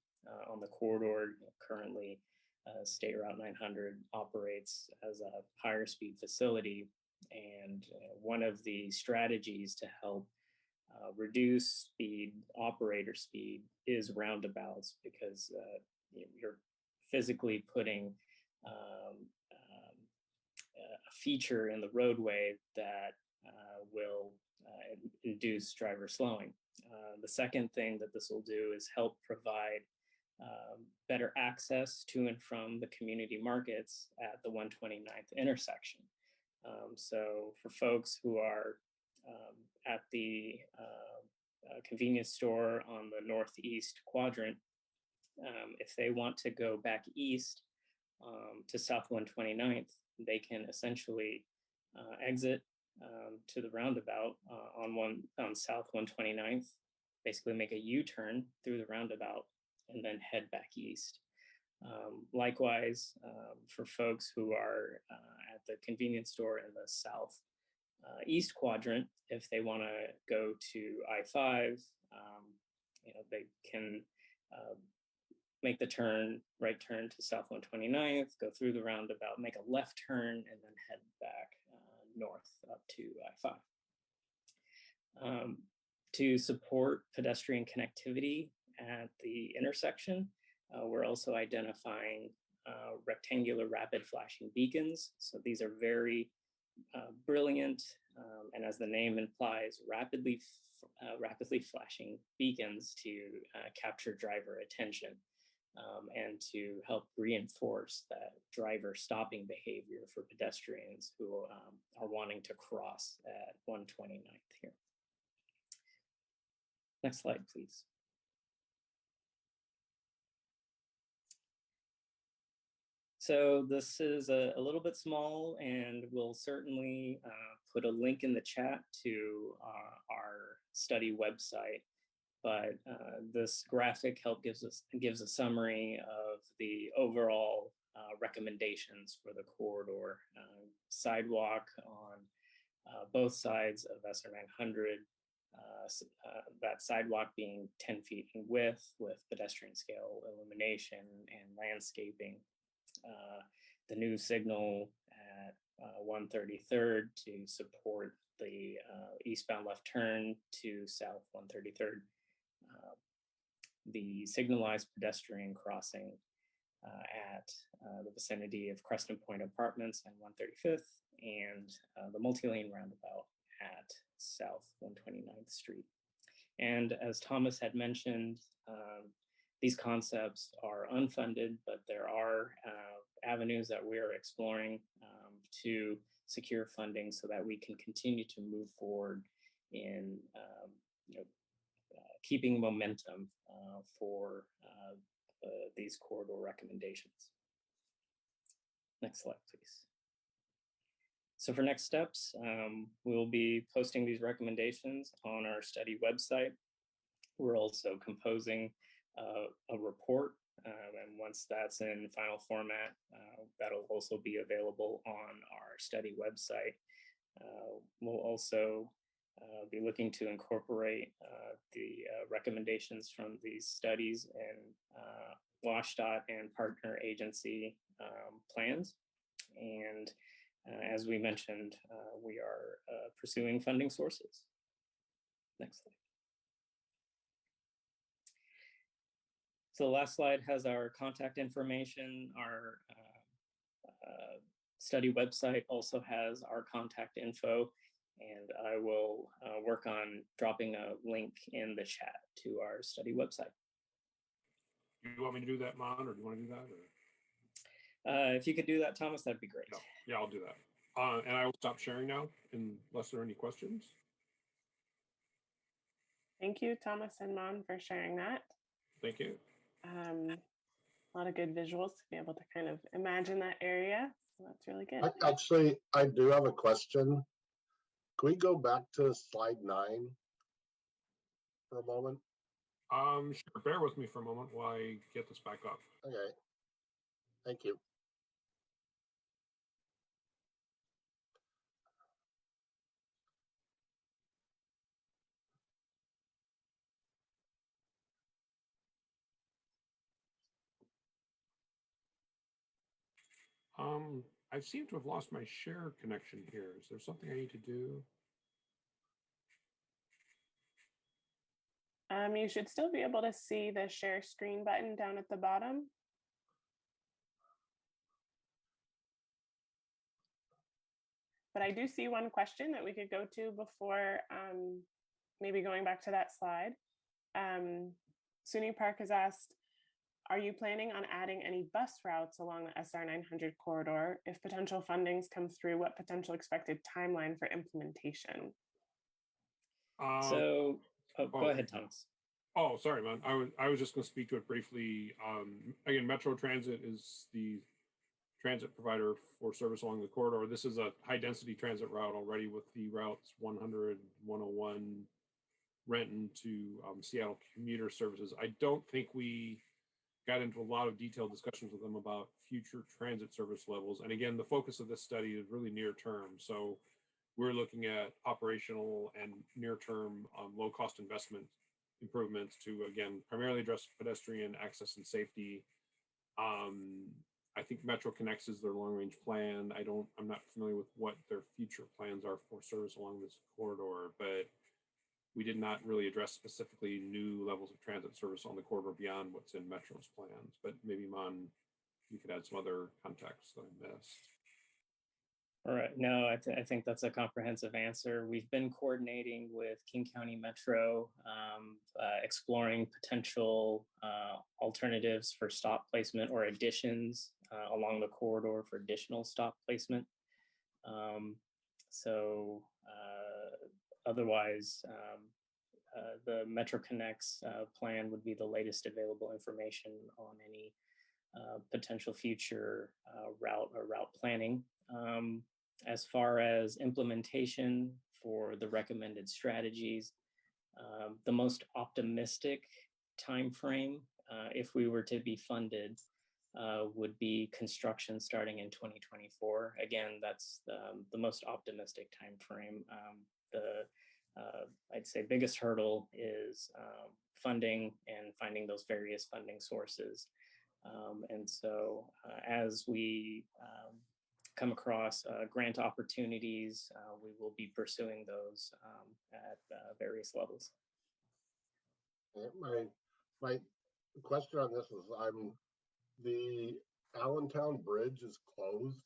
on the corridor. Currently, State Route 900 operates as a higher speed facility. And one of the strategies to help reduce speed, operator speed, is roundabouts, because you're physically putting a feature in the roadway that will induce driver slowing. The second thing that this will do is help provide better access to and from the community markets at the 129th intersection. So for folks who are at the convenience store on the northeast quadrant, if they want to go back east to South 129th, they can essentially exit to the roundabout on South 129th, basically make a U-turn through the roundabout, and then head back east. Likewise, for folks who are at the convenience store in the south east quadrant, if they want to go to I-5, they can make the right turn to South 129th, go through the roundabout, make a left turn, and then head back north up to I-5. To support pedestrian connectivity at the intersection, we're also identifying rectangular rapid flashing beacons. So these are very brilliant, and as the name implies, rapidly flashing beacons to capture driver attention and to help reinforce that driver stopping behavior for pedestrians who are wanting to cross at 129th here. Next slide, please. So this is a little bit small, and we'll certainly put a link in the chat to our study website. But this graphic gives a summary of the overall recommendations for the corridor. Sidewalk on both sides of SR 900, that sidewalk being 10 feet in width with pedestrian scale illumination and landscaping. The new signal at 133rd to support the eastbound left turn to South 133rd. The signalized pedestrian crossing at the vicinity of Creston Point Apartments and 135th, and the multi-lane roundabout at South 129th Street. And as Thomas had mentioned, these concepts are unfunded, but there are avenues that we're exploring to secure funding so that we can continue to move forward in keeping momentum for these corridor recommendations. Next slide, please. So for next steps, we'll be posting these recommendations on our study website. We're also composing a report, and once that's in final format, that'll also be available on our study website. We'll also be looking to incorporate the recommendations from these studies in WSDOT and partner agency plans. And as we mentioned, we are pursuing funding sources. Next slide. So the last slide has our contact information. Our study website also has our contact info. And I will work on dropping a link in the chat to our study website. Do you want me to do that, Maan, or do you want to do that? If you could do that, Thomas, that'd be great. Yeah, I'll do that. And I will stop sharing now unless there are any questions. Thank you, Thomas and Maan, for sharing that. Thank you. A lot of good visuals to be able to kind of imagine that area. So that's really good. Actually, I do have a question. Can we go back to slide 9 for a moment? Sure. Bear with me for a moment while I get this back up. Okay. Thank you. I seem to have lost my share connection here. Is there something I need to do? You should still be able to see the share screen button down at the bottom. But I do see one question that we could go to before maybe going back to that slide. Sunnie Park has asked, are you planning on adding any bus routes along the SR 900 corridor? If potential fundings come through, what potential expected timeline for implementation? Go ahead, Thomas. Oh, sorry, man. I was just going to speak to it briefly. Again, Metro Transit is the transit provider for service along the corridor. This is a high density transit route already with the routes 100, 101, Renton to Seattle commuter services. I don't think we got into a lot of detailed discussions with them about future transit service levels. And again, the focus of this study is really near term. So we're looking at operational and near term low cost investment improvements to, again, primarily address pedestrian access and safety. I think Metro Connects is their long range plan. I'm not familiar with what their future plans are for service along this corridor, but we did not really address specifically new levels of transit service on the corridor beyond what's in Metro's plans. But maybe, Maan, you could add some other context that I missed. All right. No, I think that's a comprehensive answer. We've been coordinating with King County Metro, exploring potential alternatives for stop placement or additions along the corridor for additional stop placement. Otherwise, the Metro Connects plan would be the latest available information on any potential future route planning. As far as implementation for the recommended strategies, the most optimistic timeframe, if we were to be funded, would be construction starting in 2024. Again, that's the most optimistic timeframe. I'd say biggest hurdle is funding and finding those various funding sources. And so as we come across grant opportunities, we will be pursuing those at various levels. My question on this is, the Allentown Bridge is closed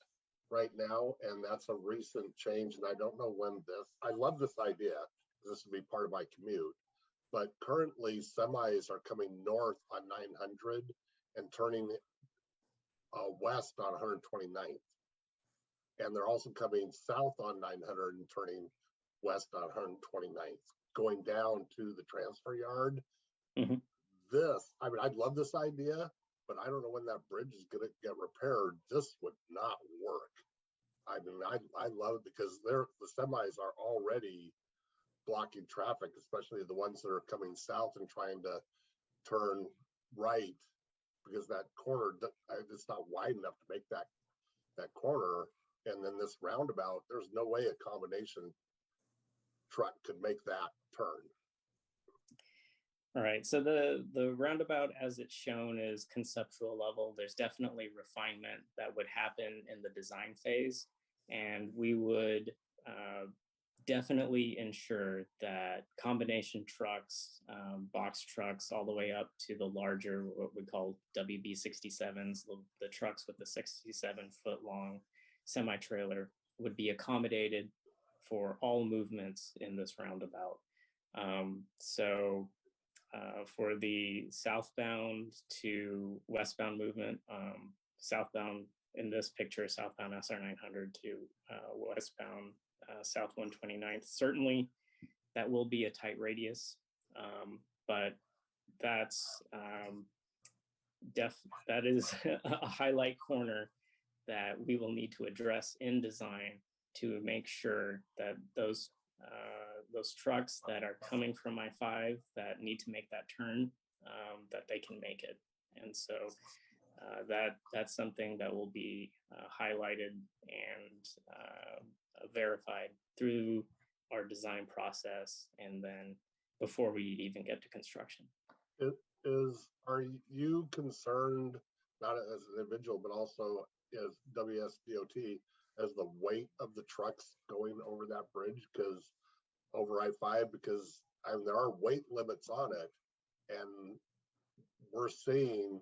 right now, and that's a recent change, and I don't know when I love this idea, this would be part of my commute, but currently semis are coming north on 900 and turning west on 129th. And they're also coming south on 900 and turning west on 129th, going down to the transfer yard. Mm-hmm. I'd love this idea, but I don't know when that bridge is going to get repaired. This would not work. I love it because the semis are already blocking traffic, especially the ones that are coming south and trying to turn right, because that corner, it's not wide enough to make that corner. And then this roundabout, there's no way a combination truck could make that turn. All right, so the roundabout as it's shown is conceptual level. There's definitely refinement that would happen in the design phase, and we would definitely ensure that combination trucks, box trucks, all the way up to the larger, what we call WB67s, the trucks with the 67-foot long semi-trailer would be accommodated for all movements in this roundabout. So for the southbound to westbound movement, southbound in this picture, southbound SR 900 to westbound South 129th, certainly that will be a tight radius, but that's that is a highlight corner that we will need to address in design to make sure that those trucks that are coming from I-5 that need to make that turn, that they can make it. And so that's something that will be highlighted and verified through our design process, and then before we even get to construction. Are you concerned, not as an individual, but also as WSDOT, as the weight of the trucks going over that bridge? Because over I-5, because there are weight limits on it, and we're seeing,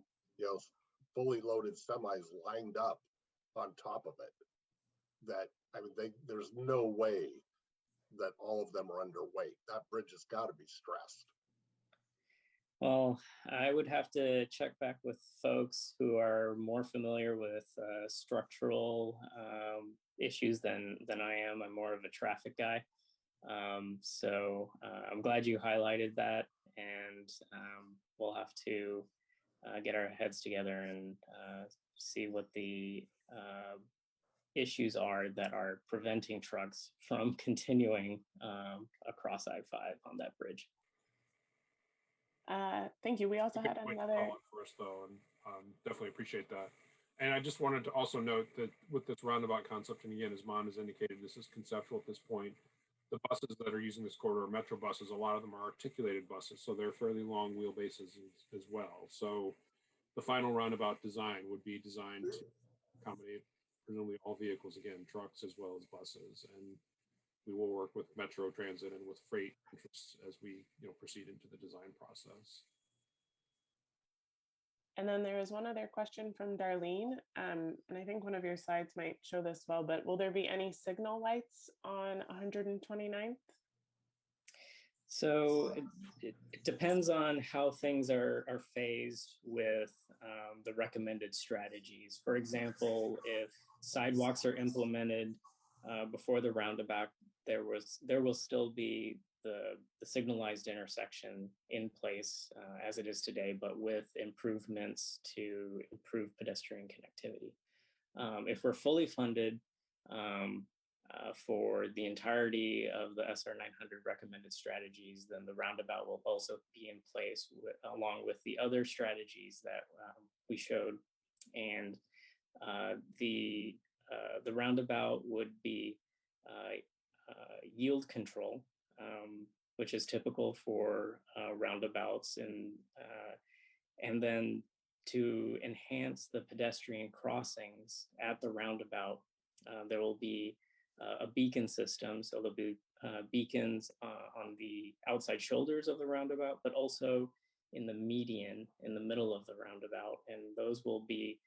fully loaded semis lined up on top of it. That, there's no way that all of them are underweight. That bridge has got to be stressed. Well, I would have to check back with folks who are more familiar with structural issues than I am. I'm more of a traffic guy. So I'm glad you highlighted that, and we'll have to get our heads together and see what the issues are that are preventing trucks from continuing across I-5 on that bridge. Thank you. We also had another for us though, and definitely appreciate that. And I just wanted to also note that with this roundabout concept, and again, as Maan has indicated, this is conceptual at this point. The buses that are using this corridor are metro buses. A lot of them are articulated buses, so they're fairly long wheelbases as well. So the final roundabout design would be designed to accommodate presumably all vehicles, again, trucks as well as buses. And we will work with Metro Transit and with freight interests as we proceed into the design process. And then there is one other question from Darlene, and I think one of your slides might show this well, but will there be any signal lights on 129th? So it depends on how things are phased with the recommended strategies. For example, if sidewalks are implemented before the roundabout, there will still be the signalized intersection in place as it is today, but with improvements to improve pedestrian connectivity. If we're fully funded for the entirety of the SR 900 recommended strategies, then the roundabout will also be in place along with the other strategies that we showed. And the roundabout would be yield control, which is typical for roundabouts, and then to enhance the pedestrian crossings at the roundabout, there will be a beacon system. So there'll be beacons on the outside shoulders of the roundabout, but also in the median, in the middle of the roundabout. And those will be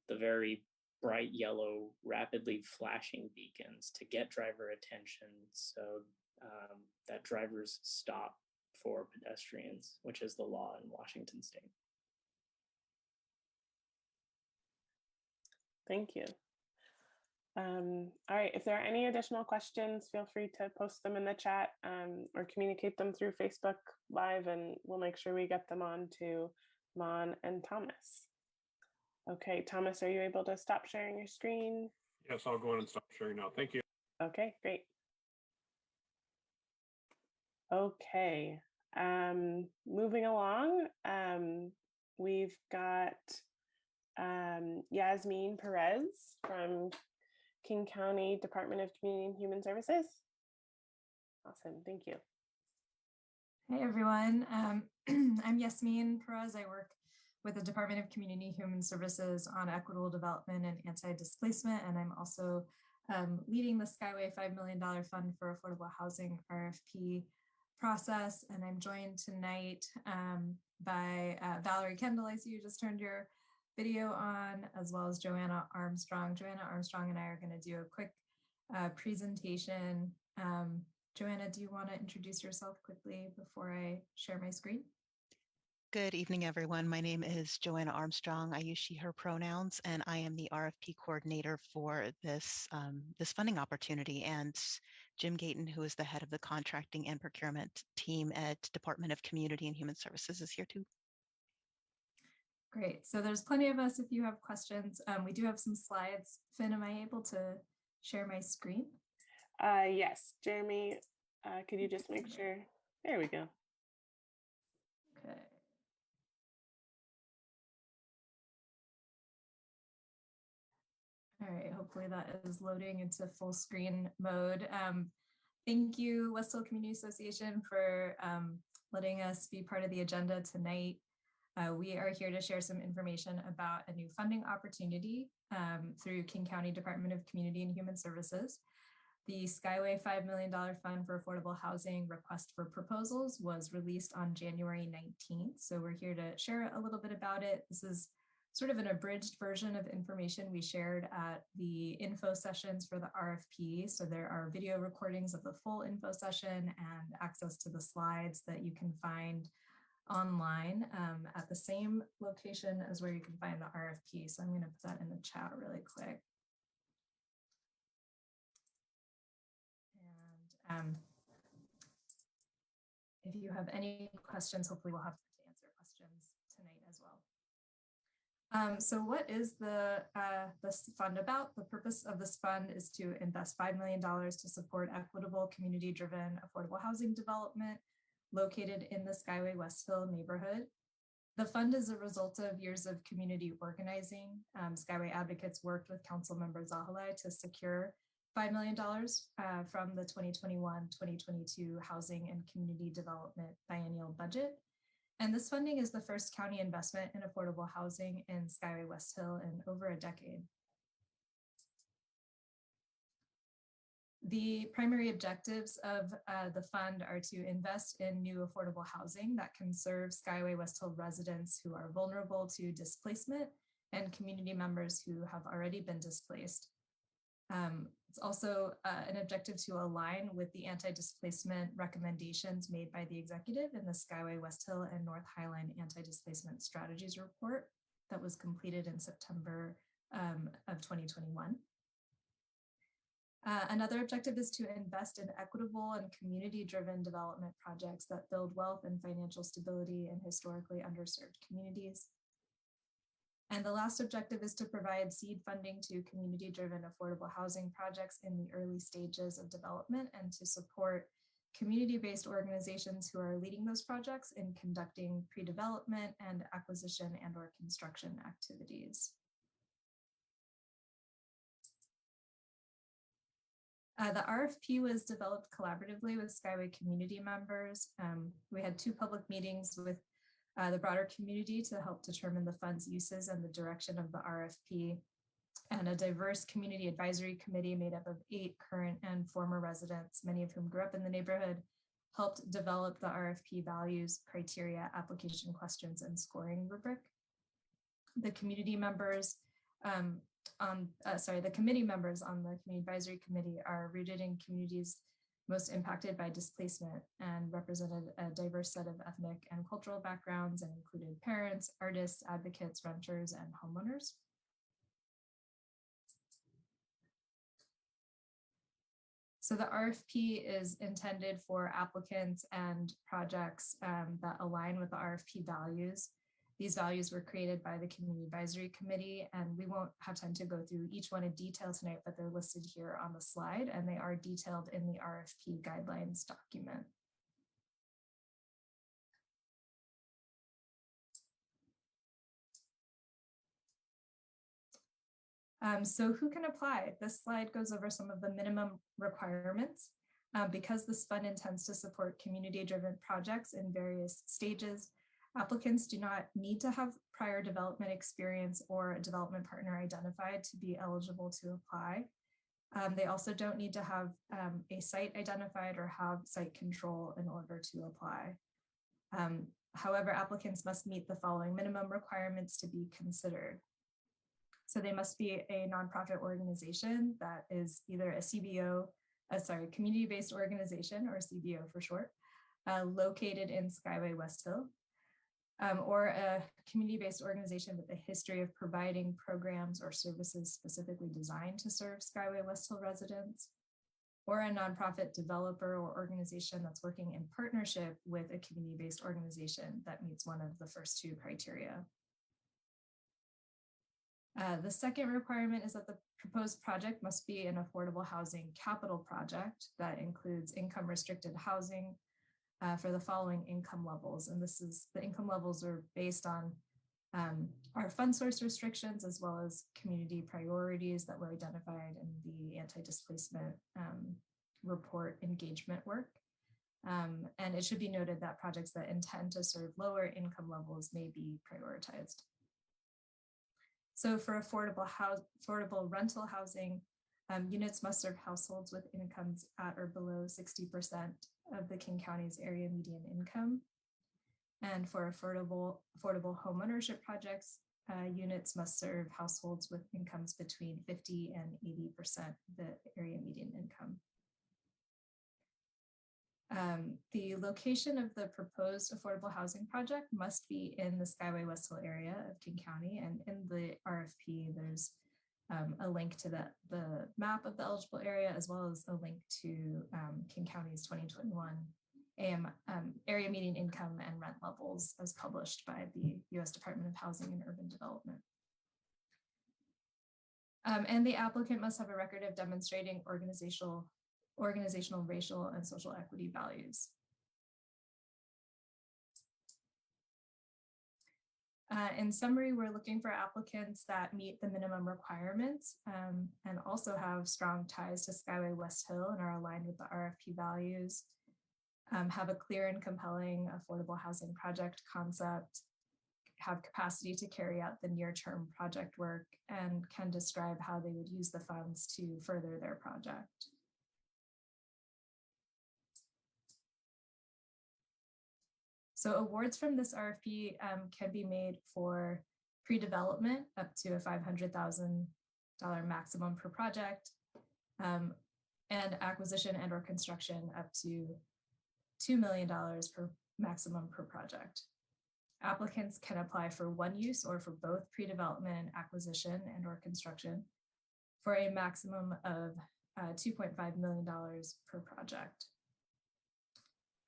the very bright yellow, rapidly flashing beacons to get driver attention, so that drivers stop for pedestrians, which is the law in Washington State. Thank you. All right, if there are any additional questions, feel free to post them in the chat or communicate them through Facebook Live, and we'll make sure we get them on to Maan and Thomas. Okay, Thomas, are you able to stop sharing your screen? Yes, I'll go in and stop sharing now. Thank you. Okay, great. Okay, moving along, we've got Yasmeen Perez from King County Department of Community and Human Services. Awesome, thank you. Hey everyone, I'm Yasmeen Perez. I work with the Department of Community and Human Services on equitable development and anti-displacement, and I'm also leading the Skyway $5 million Fund for Affordable Housing RFP process. And I'm joined tonight by Valerie Kendall. I see you just turned your video on, as well as Joanna Armstrong. Joanna Armstrong and I are going to do a quick presentation. Joanna, do you want to introduce yourself quickly before I share my screen? Good evening, everyone. My name is Joanna Armstrong. I use she, her pronouns, and I am the RFP coordinator for this funding opportunity. And Jim Gayton, who is the head of the contracting and procurement team at Department of Community and Human Services, is here too. Great. So there's plenty of us if you have questions. We do have some slides. Finn, am I able to share my screen? Yes, Jeremy, could you just make sure? There we go. Okay. All right, hopefully that is loading into full screen mode. Thank you, West Hill Community Association, for letting us be part of the agenda tonight. We are here to share some information about a new funding opportunity through King County Department of Community and Human Services. The Skyway $5 million Fund for Affordable Housing request for proposals was released on January 19th. So we're here to share a little bit about it. This is sort of an abridged version of information we shared at the info sessions for the RFP. So there are video recordings of the full info session and access to the slides that you can find online at the same location as where you can find the RFP. So I'm going to put that in the chat really quick. And if you have any questions, hopefully we'll have time to answer questions tonight as well. So what is this fund about? The purpose of this fund is to invest $5 million to support equitable, community-driven, affordable housing development located in the Skyway West Hill neighborhood. The fund is a result of years of community organizing. Skyway advocates worked with Councilmember Zahalai to secure $5 million from the 2021-2022 Housing and Community Development Biennial Budget. And this funding is the first county investment in affordable housing in Skyway West Hill in over a decade. The primary objectives of the fund are to invest in new affordable housing that can serve Skyway West Hill residents who are vulnerable to displacement and community members who have already been displaced. It's also an objective to align with the anti-displacement recommendations made by the executive in the Skyway West Hill and North Highline Anti-Displacement Strategies report that was completed in September of 2021. Another objective is to invest in equitable and community-driven development projects that build wealth and financial stability in historically underserved communities. And the last objective is to provide seed funding to community-driven affordable housing projects in the early stages of development and to support community-based organizations who are leading those projects in conducting pre-development and acquisition and/or construction activities. The RFP was developed collaboratively with Skyway community members. We had 2 public meetings with the broader community to help determine the fund's uses and the direction of the RFP, and a diverse community advisory committee made up of 8 current and former residents, many of whom grew up in the neighborhood, helped develop the RFP values, criteria, application questions, and scoring rubric. The community members the committee members on the community advisory committee are rooted in communities most impacted by displacement and represented a diverse set of ethnic and cultural backgrounds and included parents, artists, advocates, renters, and homeowners. So the RFP is intended for applicants and projects that align with the RFP values. These values were created by the Community Advisory Committee, and we won't have time to go through each one in detail tonight, but they're listed here on the slide, and they are detailed in the RFP guidelines document. So who can apply? This slide goes over some of the minimum requirements. Because this fund intends to support community-driven projects in various stages, applicants do not need to have prior development experience or a development partner identified to be eligible to apply. They also don't need to have a site identified or have site control in order to apply. However, applicants must meet the following minimum requirements to be considered. So they must be a nonprofit organization that is either a CBO, community-based organization, or CBO for short, located in Skyway West Hill, or a community-based organization with a history of providing programs or services specifically designed to serve Skyway West Hill residents, or a nonprofit developer or organization that's working in partnership with a community-based organization that meets one of the first two criteria. The second requirement is that the proposed project must be an affordable housing capital project that includes income restricted housing for the following income levels. And the income levels are based on our fund source restrictions, as well as community priorities that were identified in the anti-displacement report engagement work. And it should be noted that projects that intend to serve lower income levels may be prioritized. So for affordable rental housing, units must serve households with incomes at or below 60% of the King County's area median income. And for affordable homeownership projects, units must serve households with incomes between 50 and 80% of the area median income. The location of the proposed affordable housing project must be in the Skyway West Hill area of King County. And in the RFP, there's a link to the map of the eligible area, as well as a link to King County's 2021 area median income and rent levels as published by the U.S. Department of Housing and Urban Development. And the applicant must have a record of demonstrating organizational, racial, and social equity values. In summary, we're looking for applicants that meet the minimum requirements and also have strong ties to Skyway West Hill and are aligned with the RFP values, have a clear and compelling affordable housing project concept, have capacity to carry out the near-term project work, and can describe how they would use the funds to further their project. So awards from this RFP can be made for pre-development up to a $500,000 maximum per project, and acquisition and or construction up to $2 million per maximum per project. Applicants can apply for one use or for both pre-development and acquisition and or construction for a maximum of $2.5 million per project.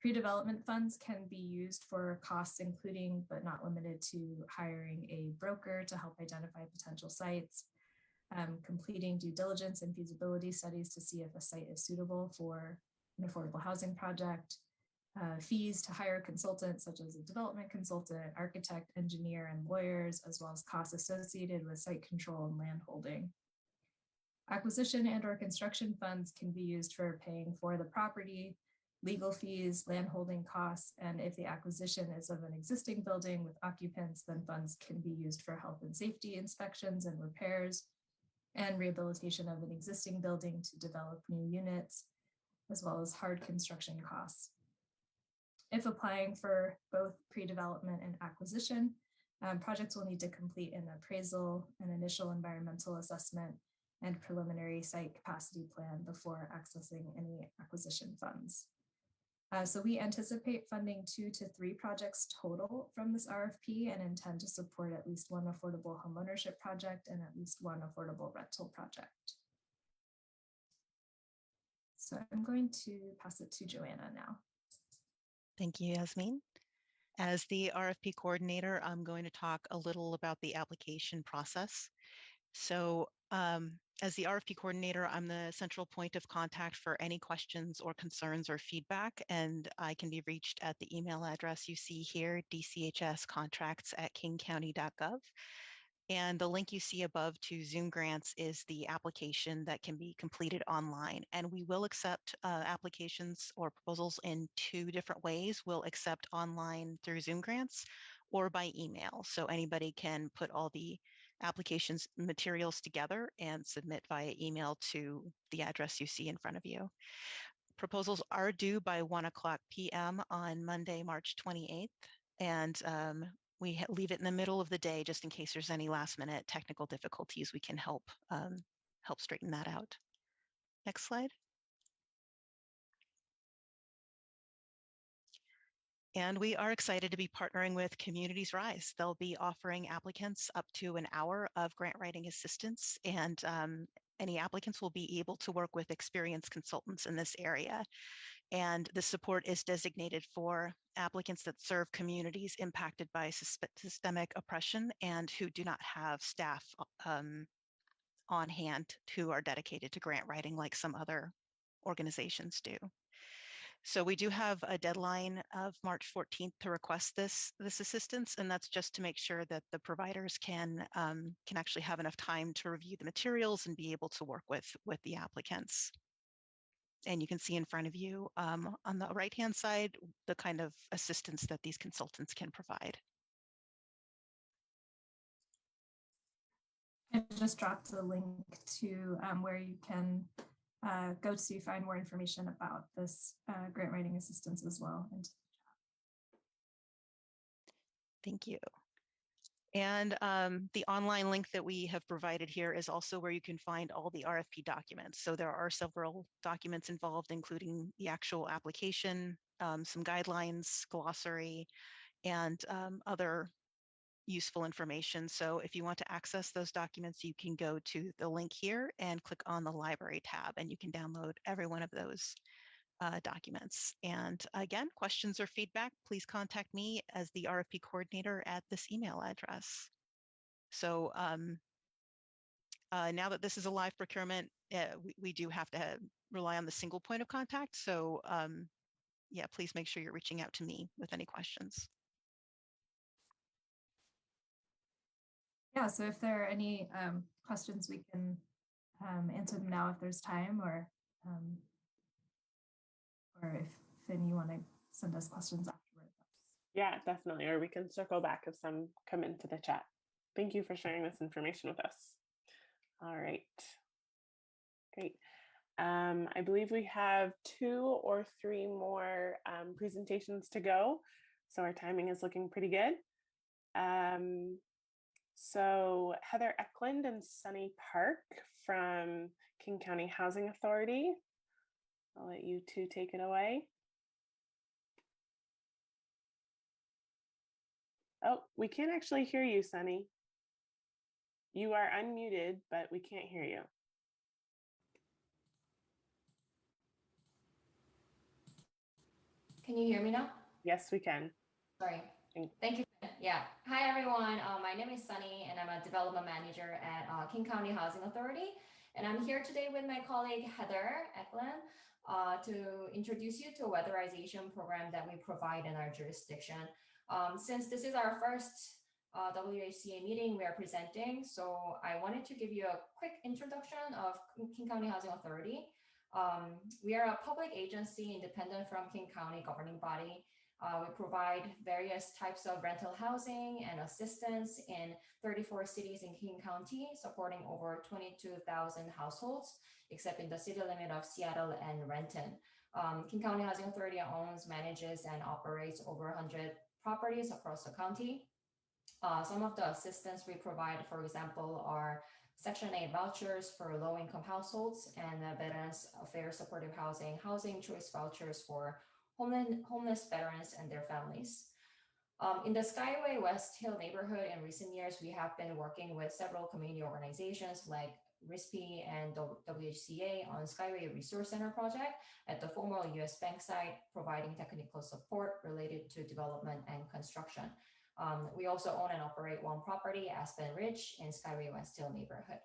Pre-development funds can be used for costs including but not limited to hiring a broker to help identify potential sites, completing due diligence and feasibility studies to see if a site is suitable for an affordable housing project, fees to hire consultants such as a development consultant, architect, engineer, and lawyers, as well as costs associated with site control and land holding. Acquisition and or construction funds can be used for paying for the property, legal fees, land holding costs, and if the acquisition is of an existing building with occupants, then funds can be used for health and safety inspections and repairs and rehabilitation of an existing building to develop new units, as well as hard construction costs. If applying for both pre-development and acquisition, projects will need to complete an appraisal, an initial environmental assessment, and preliminary site capacity plan before accessing any acquisition funds. So we anticipate funding 2 to 3 projects total from this RFP and intend to support at least one affordable homeownership project and at least one affordable rental project. So I'm going to pass it to Joanna now. Thank you, Yasmeen. As the RFP coordinator, I'm going to talk a little about the application process. So as the RFP coordinator, I'm the central point of contact for any questions or concerns or feedback, and I can be reached at the email address you see here, dchscontracts@kingcounty.gov. And the link you see above to Zoom Grants is the application that can be completed online. And we will accept applications or proposals in 2 different ways. We'll accept online through Zoom Grants or by email. So anybody can put all the applications materials together and submit via email to the address you see in front of you. Proposals are due by 1:00 p.m. on Monday, March 28th. And we leave it in the middle of the day just in case there's any last minute technical difficulties. We can help straighten that out. Next slide. And we are excited to be partnering with Communities Rise. They'll be offering applicants up to an hour of grant writing assistance, and any applicants will be able to work with experienced consultants in this area. And the support is designated for applicants that serve communities impacted by systemic oppression and who do not have staff on hand who are dedicated to grant writing like some other organizations do. So we do have a deadline of March 14th to request this assistance, and that's just to make sure that the providers can actually have enough time to review the materials and be able to work with the applicants. And you can see in front of you on the right-hand side the kind of assistance that these consultants can provide. I just dropped a link to where you can go to find more information about this grant writing assistance as well. Thank you. And the online link that we have provided here is also where you can find all the RFP documents. So there are several documents involved, including the actual application, some guidelines, glossary, and other useful information. So if you want to access those documents, you can go to the link here and click on the library tab, and you can download every one of those documents. And again, questions or feedback, please contact me as the RFP coordinator at this email address. So now that this is a live procurement, we do have to rely on the single point of contact. So yeah, please make sure you're reaching out to me with any questions. Yeah, so if there are any questions, we can answer them now if there's time, or if Finn, you want to send us questions afterwards. Yeah, definitely. Or we can circle back if some come into the chat. Thank you for sharing this information with us. All right. Great. I believe we have 2 or 3 more presentations to go. So our timing is looking pretty good. So Heather Eklund and Sunnie Park from King County Housing Authority. I'll let you two take it away. Oh, we can't actually hear you, Sunnie. You are unmuted, but we can't hear you. Can you hear me now? Yes, we can. Sorry. Thank you. Yeah. Hi, everyone. My name is Sunnie, and I'm a development manager at King County Housing Authority. And I'm here today with my colleague, Heather Eklund, to introduce you to a weatherization program that we provide in our jurisdiction. Since this is our first WHCA meeting we are presenting, so I wanted to give you a quick introduction of King County Housing Authority. We are a public agency independent from King County governing body. We provide various types of rental housing and assistance in 34 cities in King County, supporting over 22,000 households, except in the city limit of Seattle and Renton. King County Housing Authority owns, manages, and operates over 100 properties across the county. Some of the assistance we provide, for example, are Section 8 vouchers for low-income households and Veterans Affairs Supportive Housing, housing choice vouchers for homeless veterans and their families. In the Skyway West Hill neighborhood in recent years, we have been working with several community organizations like RISP and WHCA on Skyway Resource Center project at the former US Bank site, providing technical support related to development and construction. We also own and operate one property, Aspen Ridge, in Skyway West Hill neighborhood.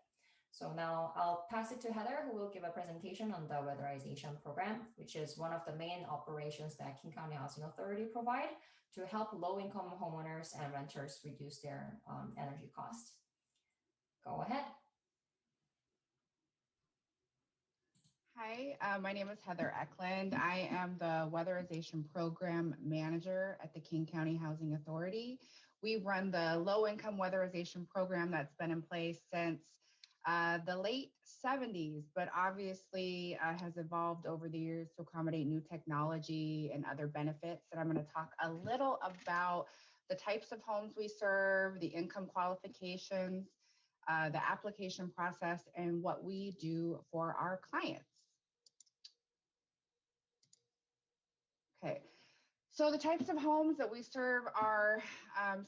So now I'll pass it to Heather, who will give a presentation on the weatherization program, which is one of the main operations that King County Housing Authority provide to help low-income homeowners and renters reduce their energy costs. Go ahead. Hi, my name is Heather Eklund. I am the Weatherization Program Manager at the King County Housing Authority. We run the low-income weatherization program that's been in place since the late 70s, but obviously has evolved over the years to accommodate new technology and other benefits. And I'm going to talk a little about the types of homes we serve, the income qualifications, the application process, and what we do for our clients. Okay, so the types of homes that we serve are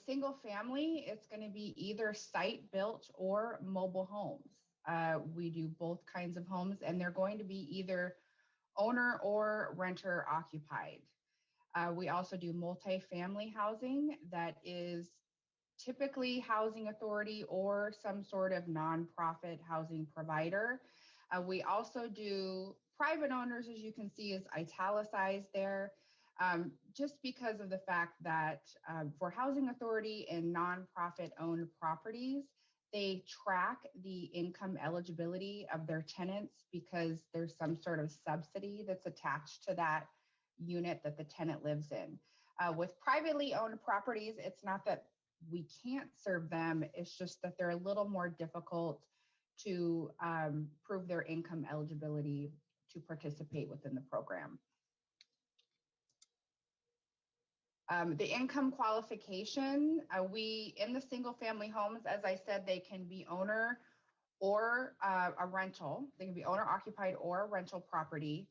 single family. It's going to be either site built or mobile homes. We do both kinds of homes, and they're going to be either owner or renter occupied. We also do multifamily housing that is typically housing authority or some sort of nonprofit housing provider. We also do private owners, as you can see, is italicized there, just because of the fact that for housing authority and nonprofit owned properties, they track the income eligibility of their tenants because there's some sort of subsidy that's attached to that unit that the tenant lives in. With privately owned properties, it's not that we can't serve them, it's just that they're a little more difficult to prove their income eligibility to participate within the program. The income qualification, in the single family homes, as I said, they can be owner or a rental. They can be owner occupied or a rental property.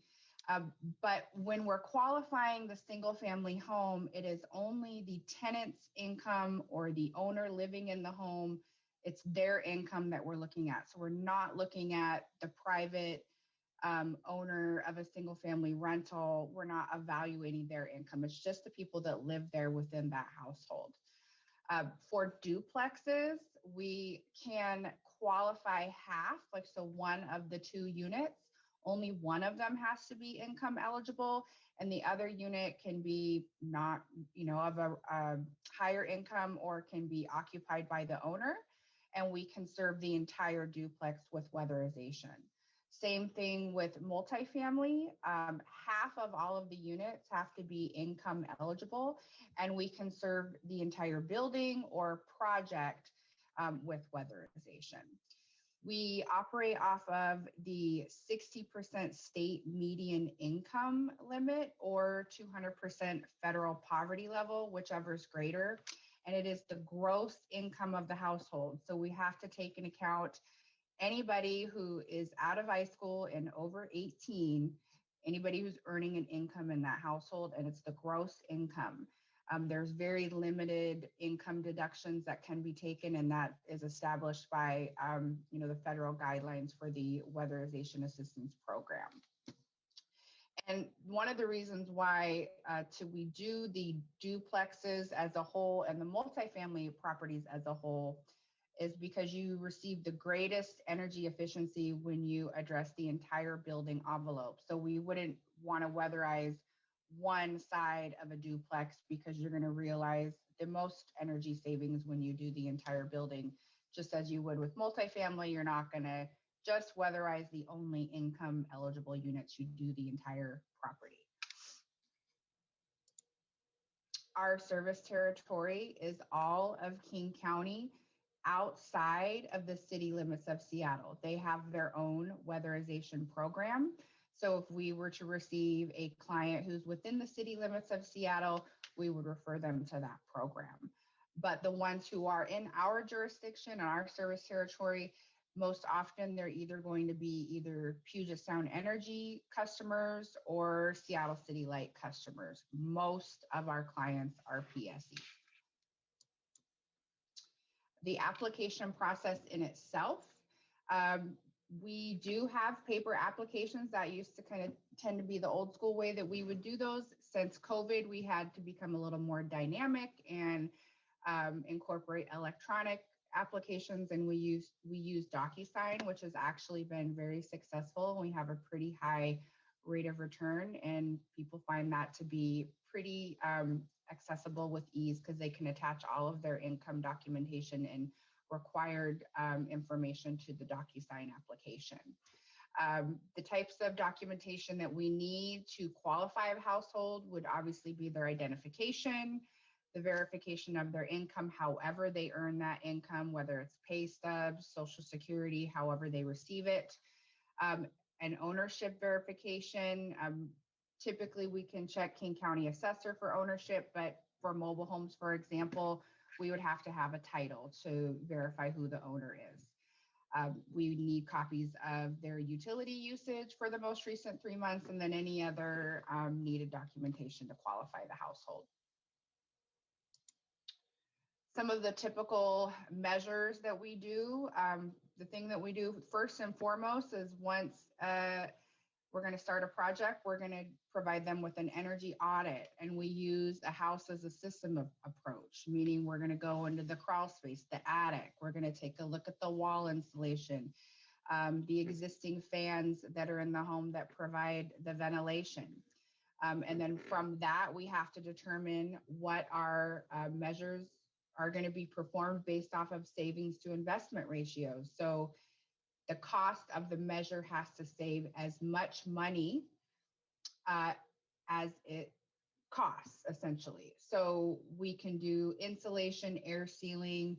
But when we're qualifying the single family home, it is only the tenant's income or the owner living in the home. It's their income that we're looking at. So we're not looking at the private owner of a single family rental. We're not evaluating their income. It's just the people that live there within that household. For duplexes, we can qualify half, like so one of the two units. Only one of them has to be income eligible, and the other unit can be not, of a higher income or can be occupied by the owner, and we can serve the entire duplex with weatherization. Same thing with multifamily. Half of all of the units have to be income eligible, and we can serve the entire building or project with weatherization. We operate off of the 60% state median income limit or 200% federal poverty level, whichever is greater. And it is the gross income of the household. So we have to take into account anybody who is out of high school and over 18, anybody who's earning an income in that household, and it's the gross income. There's very limited income deductions that can be taken, and that is established by the federal guidelines for the Weatherization Assistance Program. And one of the reasons why we do the duplexes as a whole and the multifamily properties as a whole is because you receive the greatest energy efficiency when you address the entire building envelope. So we wouldn't want to weatherize one side of a duplex because you're going to realize the most energy savings when you do the entire building. Just as you would with multifamily, you're not going to just weatherize the only income eligible units, you do the entire property. Our service territory is all of King County outside of the city limits of Seattle. They have their own weatherization program. So if we were to receive a client who's within the city limits of Seattle, we would refer them to that program. But the ones who are in our jurisdiction and our service territory, most often they're either going to be either Puget Sound Energy customers or Seattle City Light customers. Most of our clients are PSE. The application process in itself, we do have paper applications that used to kind of tend to be the old school way that we would do those. Since COVID, we had to become a little more dynamic and incorporate electronic applications, and we use DocuSign, which has actually been very successful. We have a pretty high rate of return, and people find that to be pretty accessible with ease because they can attach all of their income documentation and required information to the DocuSign application. The types of documentation that we need to qualify a household would obviously be their identification, the verification of their income, however they earn that income, whether it's pay stubs, Social Security, however they receive it, an ownership verification. Typically, we can check King County Assessor for ownership, but for mobile homes, for example, we would have to have a title to verify who the owner is. We need copies of their utility usage for the most recent 3 months, and then any other needed documentation to qualify the household. Some of the typical measures that we do, the thing that we do first and foremost is once we're going to start a project, we're going to provide them with an energy audit, and we use a house as a system approach, meaning we're going to go into the crawl space, the attic, we're going to take a look at the wall insulation, the existing fans that are in the home that provide the ventilation. And then from that, we have to determine what our measures are going to be performed based off of savings to investment ratios. So the cost of the measure has to save as much money as it costs, essentially. So we can do insulation, air sealing,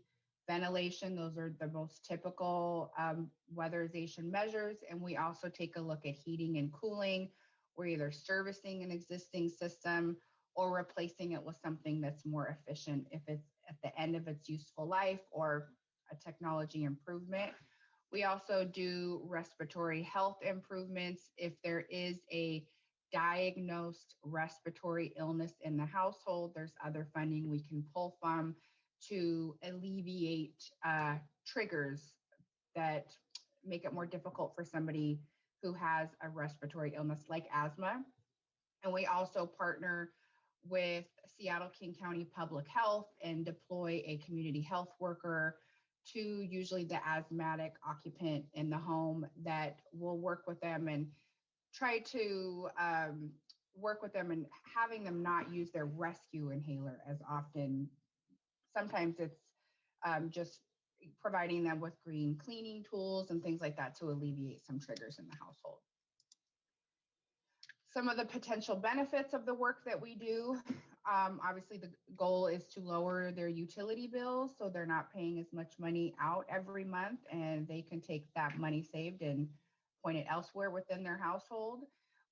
ventilation. Those are the most typical weatherization measures. And we also take a look at heating and cooling. We're either servicing an existing system or replacing it with something that's more efficient if it's at the end of its useful life or a technology improvement. We also do respiratory health improvements. If there is a diagnosed respiratory illness in the household, there's other funding we can pull from to alleviate triggers that make it more difficult for somebody who has a respiratory illness like asthma. And we also partner with Seattle-King County Public Health and deploy a community health worker to usually the asthmatic occupant in the home that will work with them and try to work with them and having them not use their rescue inhaler as often. Sometimes it's just providing them with green cleaning tools and things like that to alleviate some triggers in the household. Some of the potential benefits of the work that we do, obviously the goal is to lower their utility bills so they're not paying as much money out every month, and they can take that money saved and point it elsewhere within their household.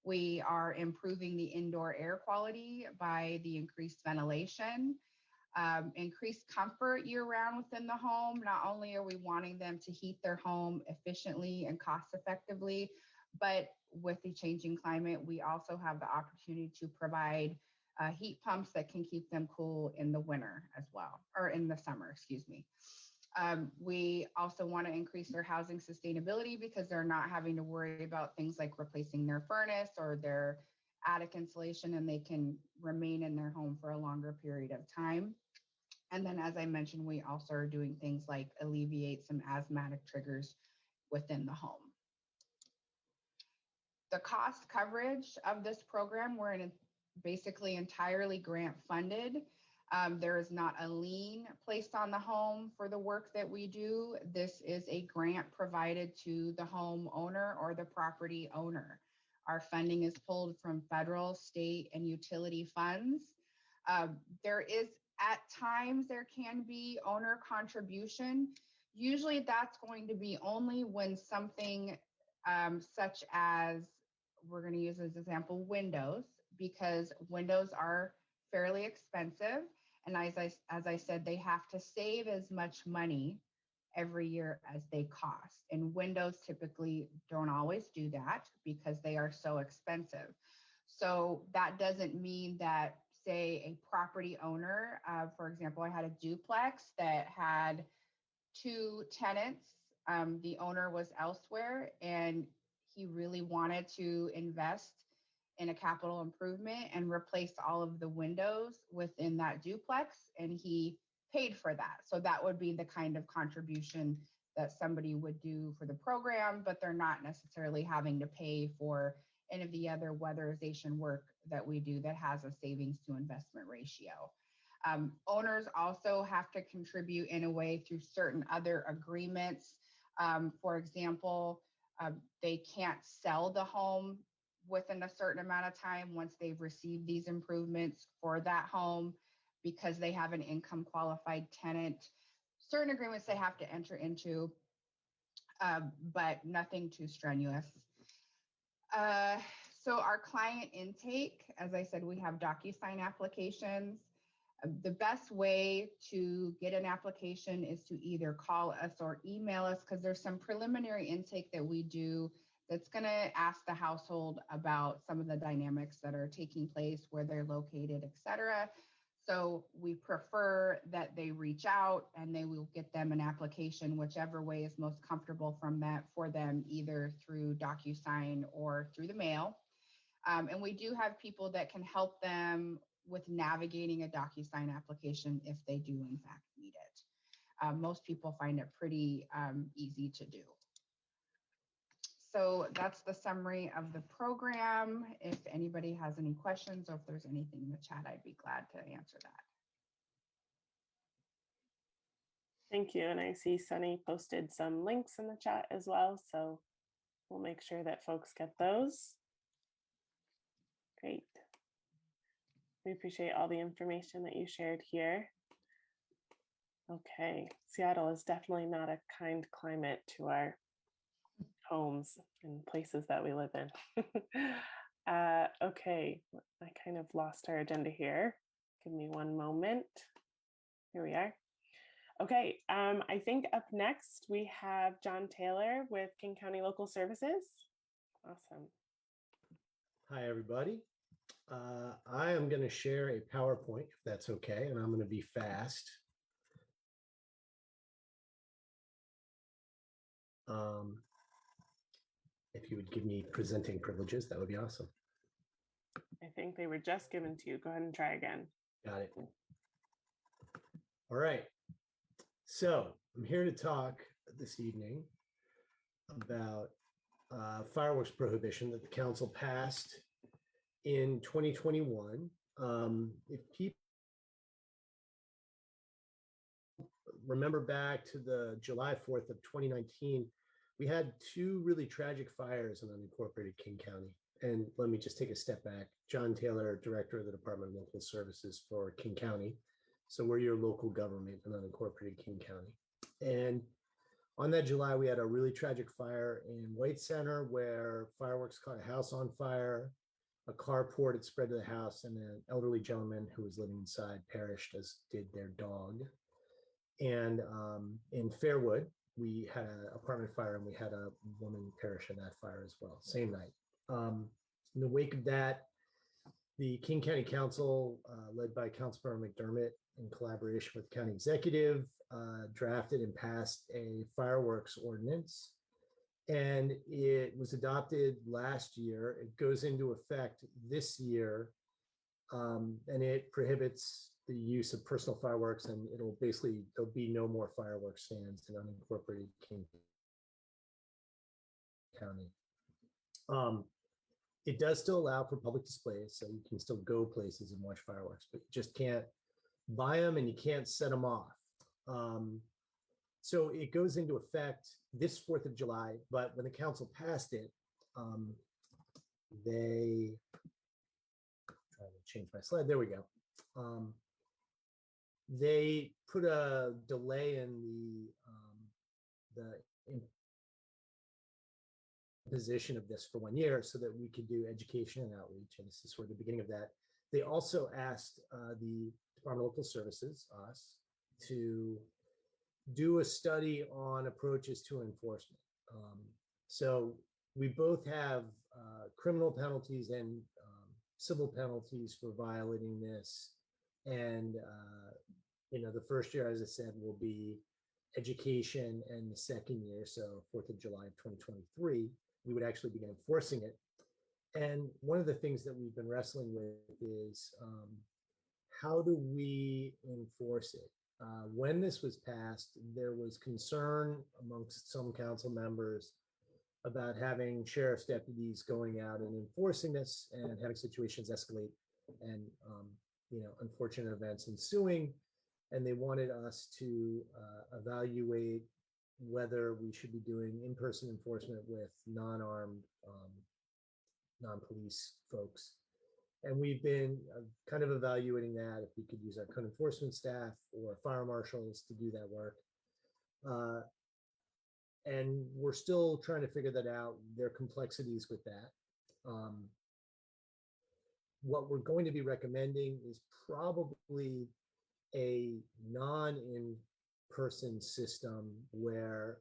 We are improving the indoor air quality by the increased ventilation, increased comfort year-round within the home. Not only are we wanting them to heat their home efficiently and cost-effectively, but with the changing climate, we also have the opportunity to provide heat pumps that can keep them cool in the winter as well, or in the summer, excuse me. We also want to increase their housing sustainability because they're not having to worry about things like replacing their furnace or their attic insulation, and they can remain in their home for a longer period of time. And then, as I mentioned, we also are doing things like alleviate some asthmatic triggers within the home. The cost coverage of this program, we're basically entirely grant funded. There is not a lien placed on the home for the work that we do. This is a grant provided to the homeowner or the property owner. Our funding is pulled from federal, state, and utility funds. There is, at times, there can be owner contribution. Usually that's going to be only when something such as, we're going to use as example, windows, because windows are fairly expensive. And as I said, they have to save as much money every year as they cost. And windows typically don't always do that because they are so expensive. So that doesn't mean that, say, a property owner, for example, I had a duplex that had 2 tenants. The owner was elsewhere and he really wanted to invest in a capital improvement and replace all of the windows within that duplex, and he paid for that. So that would be the kind of contribution that somebody would do for the program, but they're not necessarily having to pay for any of the other weatherization work that we do that has a savings to investment ratio. Owners also have to contribute in a way through certain other agreements. For example, they can't sell the home within a certain amount of time once they've received these improvements for that home because they have an income qualified tenant. Certain agreements they have to enter into, but nothing too strenuous. So our client intake, as I said, we have DocuSign applications. The best way to get an application is to either call us or email us, because there's some preliminary intake that we do that's going to ask the household about some of the dynamics that are taking place, where they're located, et cetera. So we prefer that they reach out and they will get them an application, whichever way is most comfortable for them, either through DocuSign or through the mail. And we do have people that can help them with navigating a DocuSign application if they do in fact need it. Most people find it pretty easy to do. So that's the summary of the program. If anybody has any questions or if there's anything in the chat, I'd be glad to answer that. Thank you. And I see Sunnie posted some links in the chat as well, so we'll make sure that folks get those. Great. We appreciate all the information that you shared here. Okay, Seattle is definitely not a kind climate to our homes and places that we live in. Okay, I kind of lost our agenda here. Give me one moment. Here we are. Okay, I think up next we have John Taylor with King County Local Services. Awesome. Hi, everybody. I am going to share a PowerPoint, if that's okay, and I'm going to be fast. If you would give me presenting privileges, that would be awesome. I think they were just given to you. Go ahead and try again. Got it. All right. So I'm here to talk this evening about fireworks prohibition that the council passed in 2021. If people remember back to the July 4th of 2019, we had two really tragic fires in unincorporated King County. And let me just take a step back. John Taylor, Director of the Department of Local Services for King County. So we're your local government in unincorporated King County. And on that July, we had a really tragic fire in White Center where fireworks caught a house on fire. A carport had spread to the house, and an elderly gentleman who was living inside perished, as did their dog. And in Fairwood, we had an apartment fire, and we had a woman perish in that fire as well, same night. In the wake of that, the King County Council, led by Councilmember McDermott, in collaboration with County Executive, drafted and passed a fireworks ordinance. And it was adopted last year. It goes into effect this year, and it prohibits the use of personal fireworks, and it'll basically, there'll be no more fireworks stands in unincorporated King County. It does still allow for public displays, so you can still go places and watch fireworks, but you just can't buy them and you can't set them off. So it goes into effect this 4th of July, but when the council passed it, they, trying to change my slide, there we go. They put a delay in the imposition of this for 1 year so that we could do education and outreach, and this is sort of the beginning of that. They also asked the Department of Local Services, us, to do a study on approaches to enforcement. So we both have criminal penalties and civil penalties for violating this. And, the first year, as I said, will be education, and the second year, so 4th of July of 2023, we would actually begin enforcing it. And one of the things that we've been wrestling with is how do we enforce it? When this was passed, there was concern amongst some council members about having sheriff's deputies going out and enforcing this and having situations escalate and unfortunate events ensuing. And they wanted us to evaluate whether we should be doing in-person enforcement with non-armed, non-police folks. And we've been kind of evaluating that, if we could use our code enforcement staff or fire marshals to do that work. And we're still trying to figure that out. There are complexities with that. What we're going to be recommending is probably a non-in-person system where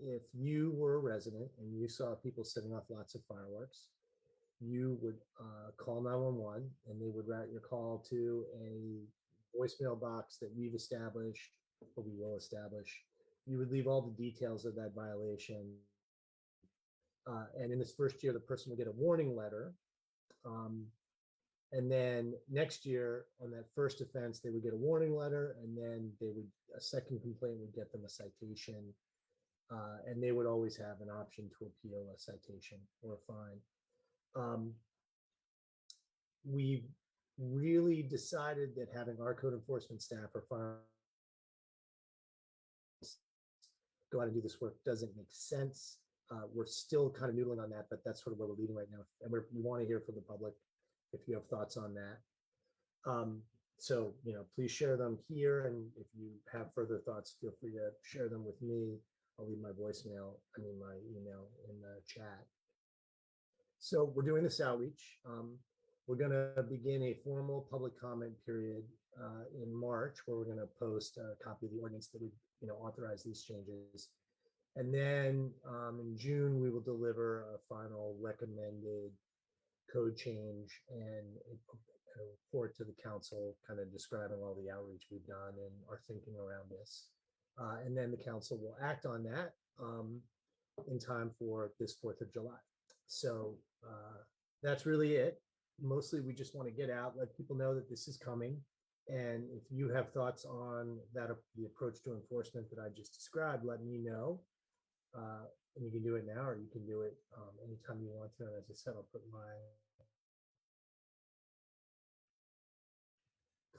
if you were a resident and you saw people setting off lots of fireworks, you would call 911 and they would route your call to a voicemail box that we've established, or we will establish. You would leave all the details of that violation. And in this first year, the person would get a warning letter. And then next year on that first offense, they would get a warning letter, and then a second complaint would get them a citation. And they would always have an option to appeal a citation or a fine. We really decided that having our code enforcement staff or fire go out and do this work doesn't make sense. We're still kind of noodling on that, but that's sort of where we're leading right now. And we want to hear from the public if you have thoughts on that. So, please share them here. And if you have further thoughts, feel free to share them with me. I'll leave my email in the chat. So we're doing this outreach. We're going to begin a formal public comment period in March, where we're going to post a copy of the ordinance that we authorize these changes. And then in June, we will deliver a final recommended code change and a report to the council, kind of describing all the outreach we've done and our thinking around this. And then the council will act on that in time for this 4th of July. So that's really it. Mostly we just want to get out, let people know that this is coming. And if you have thoughts on that, the approach to enforcement that I just described, let me know. And you can do it now, or you can do it anytime you want to. And as I said, I'll put my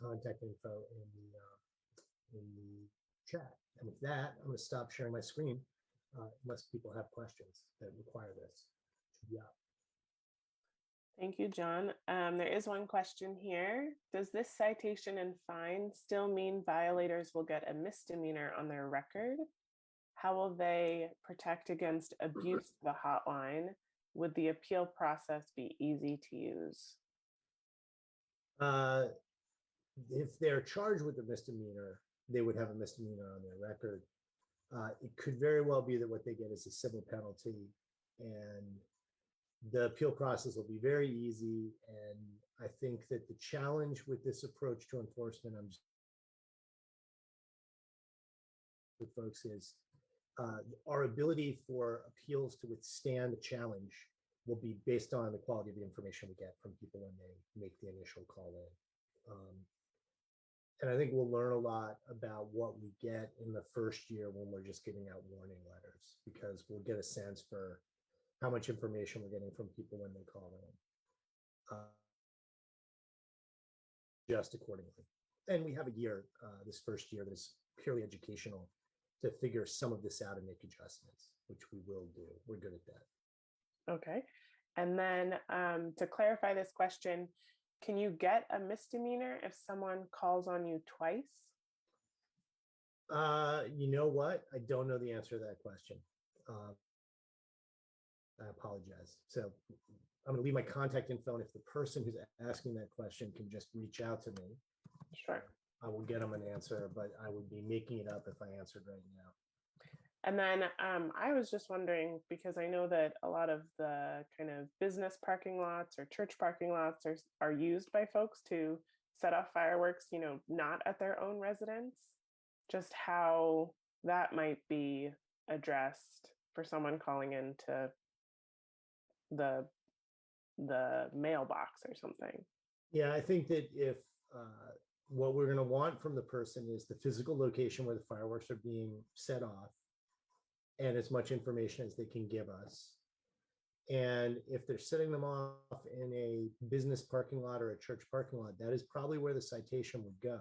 contact info in the chat. And with that, I'm going to stop sharing my screen unless people have questions that require this. Yeah. Thank you, John. There is one question here. Does this citation and fine still mean violators will get a misdemeanor on their record? How will they protect against abuse of the hotline? Would the appeal process be easy to use? If they're charged with a misdemeanor, they would have a misdemeanor on their record. It could very well be that what they get is a civil penalty, and the appeal process will be very easy. And I think that the challenge with this approach to enforcement, with folks, is our ability for appeals to withstand a challenge will be based on the quality of the information we get from people when they make the initial call in. And I think we'll learn a lot about what we get in the first year when we're just giving out warning letters, because we'll get a sense for how much information we're getting from people when they call in, just accordingly. And we have a year, this first year, that is purely educational, to figure some of this out and make adjustments, which we will do. We're good at that. Okay. And then to clarify this question, can you get a misdemeanor if someone calls on you twice? You know what? I don't know the answer to that question. I apologize. So I'm going to leave my contact info, and if the person who's asking that question can just reach out to me, sure, I will get them an answer, but I would be making it up if I answered right now. And then I was just wondering, because I know that a lot of the kind of business parking lots or church parking lots are used by folks to set off fireworks, not at their own residence, just how that might be addressed for someone calling into the mailbox or something. Yeah, I think that if what we're going to want from the person is the physical location where the fireworks are being set off, and as much information as they can give us. And if they're setting them off in a business parking lot or a church parking lot, that is probably where the citation would go,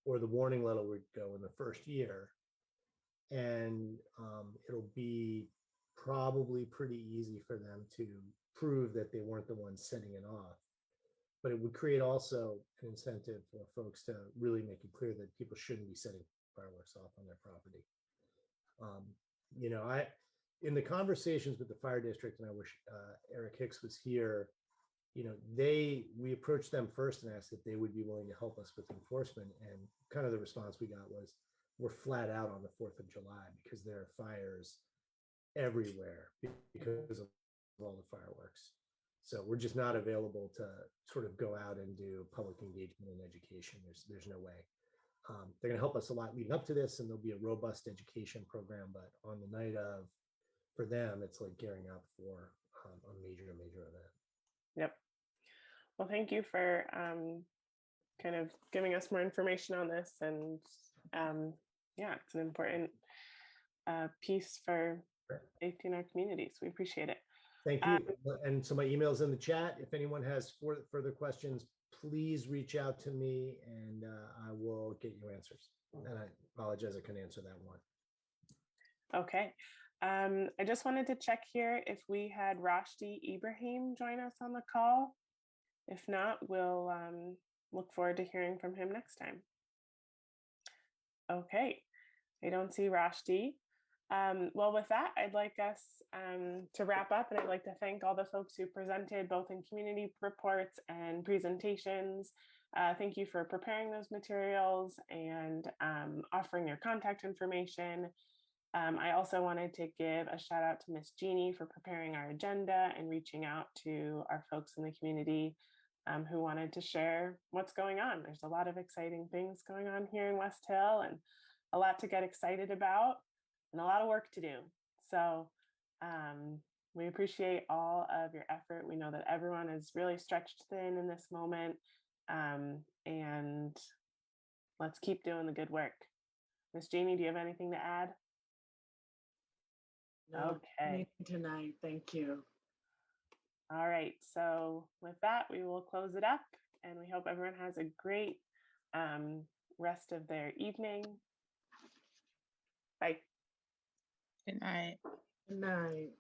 or the warning letter would go in the first year. And it'll be probably pretty easy for them to prove that they weren't the ones setting it off. But it would create also an incentive for folks to really make it clear that people shouldn't be setting fireworks off on their property. In the conversations with the fire district, and I wish Eric Hicks was here, we approached them first and asked if they would be willing to help us with enforcement. And kind of the response we got was, we're flat out on the 4th of July because there are fires everywhere because of all the fireworks. So we're just not available to sort of go out and do public engagement and education. There's no way. They're going to help us a lot leading up to this, and there'll be a robust education program. But on the night of, for them, it's like gearing up for a major event. Yep. Well, thank you for kind of giving us more information on this. And yeah, it's an important piece for safety in our communities. We appreciate it. Thank you. And so my email's in the chat. If anyone has further questions, please reach out to me and I will get you answers. And I apologize, I couldn't answer that one. Okay. I just wanted to check here if we had Rashd Ibrahim join us on the call. If not, we'll look forward to hearing from him next time. Okay, I don't see Rashd. Well, with that, I'd like us to wrap up, and I'd like to thank all the folks who presented both in community reports and presentations. Thank you for preparing those materials and offering your contact information. I also wanted to give a shout out to Miss Jeannie for preparing our agenda and reaching out to our folks in the community who wanted to share what's going on. There's a lot of exciting things going on here in West Hill and a lot to get excited about and a lot of work to do. So we appreciate all of your effort. We know that everyone is really stretched thin in this moment, and let's keep doing the good work. Miss Jeannie, do you have anything to add? No, okay. Tonight, thank you. All right, so with that, we will close it up, and we hope everyone has a great rest of their evening. Bye. Good night. Good night.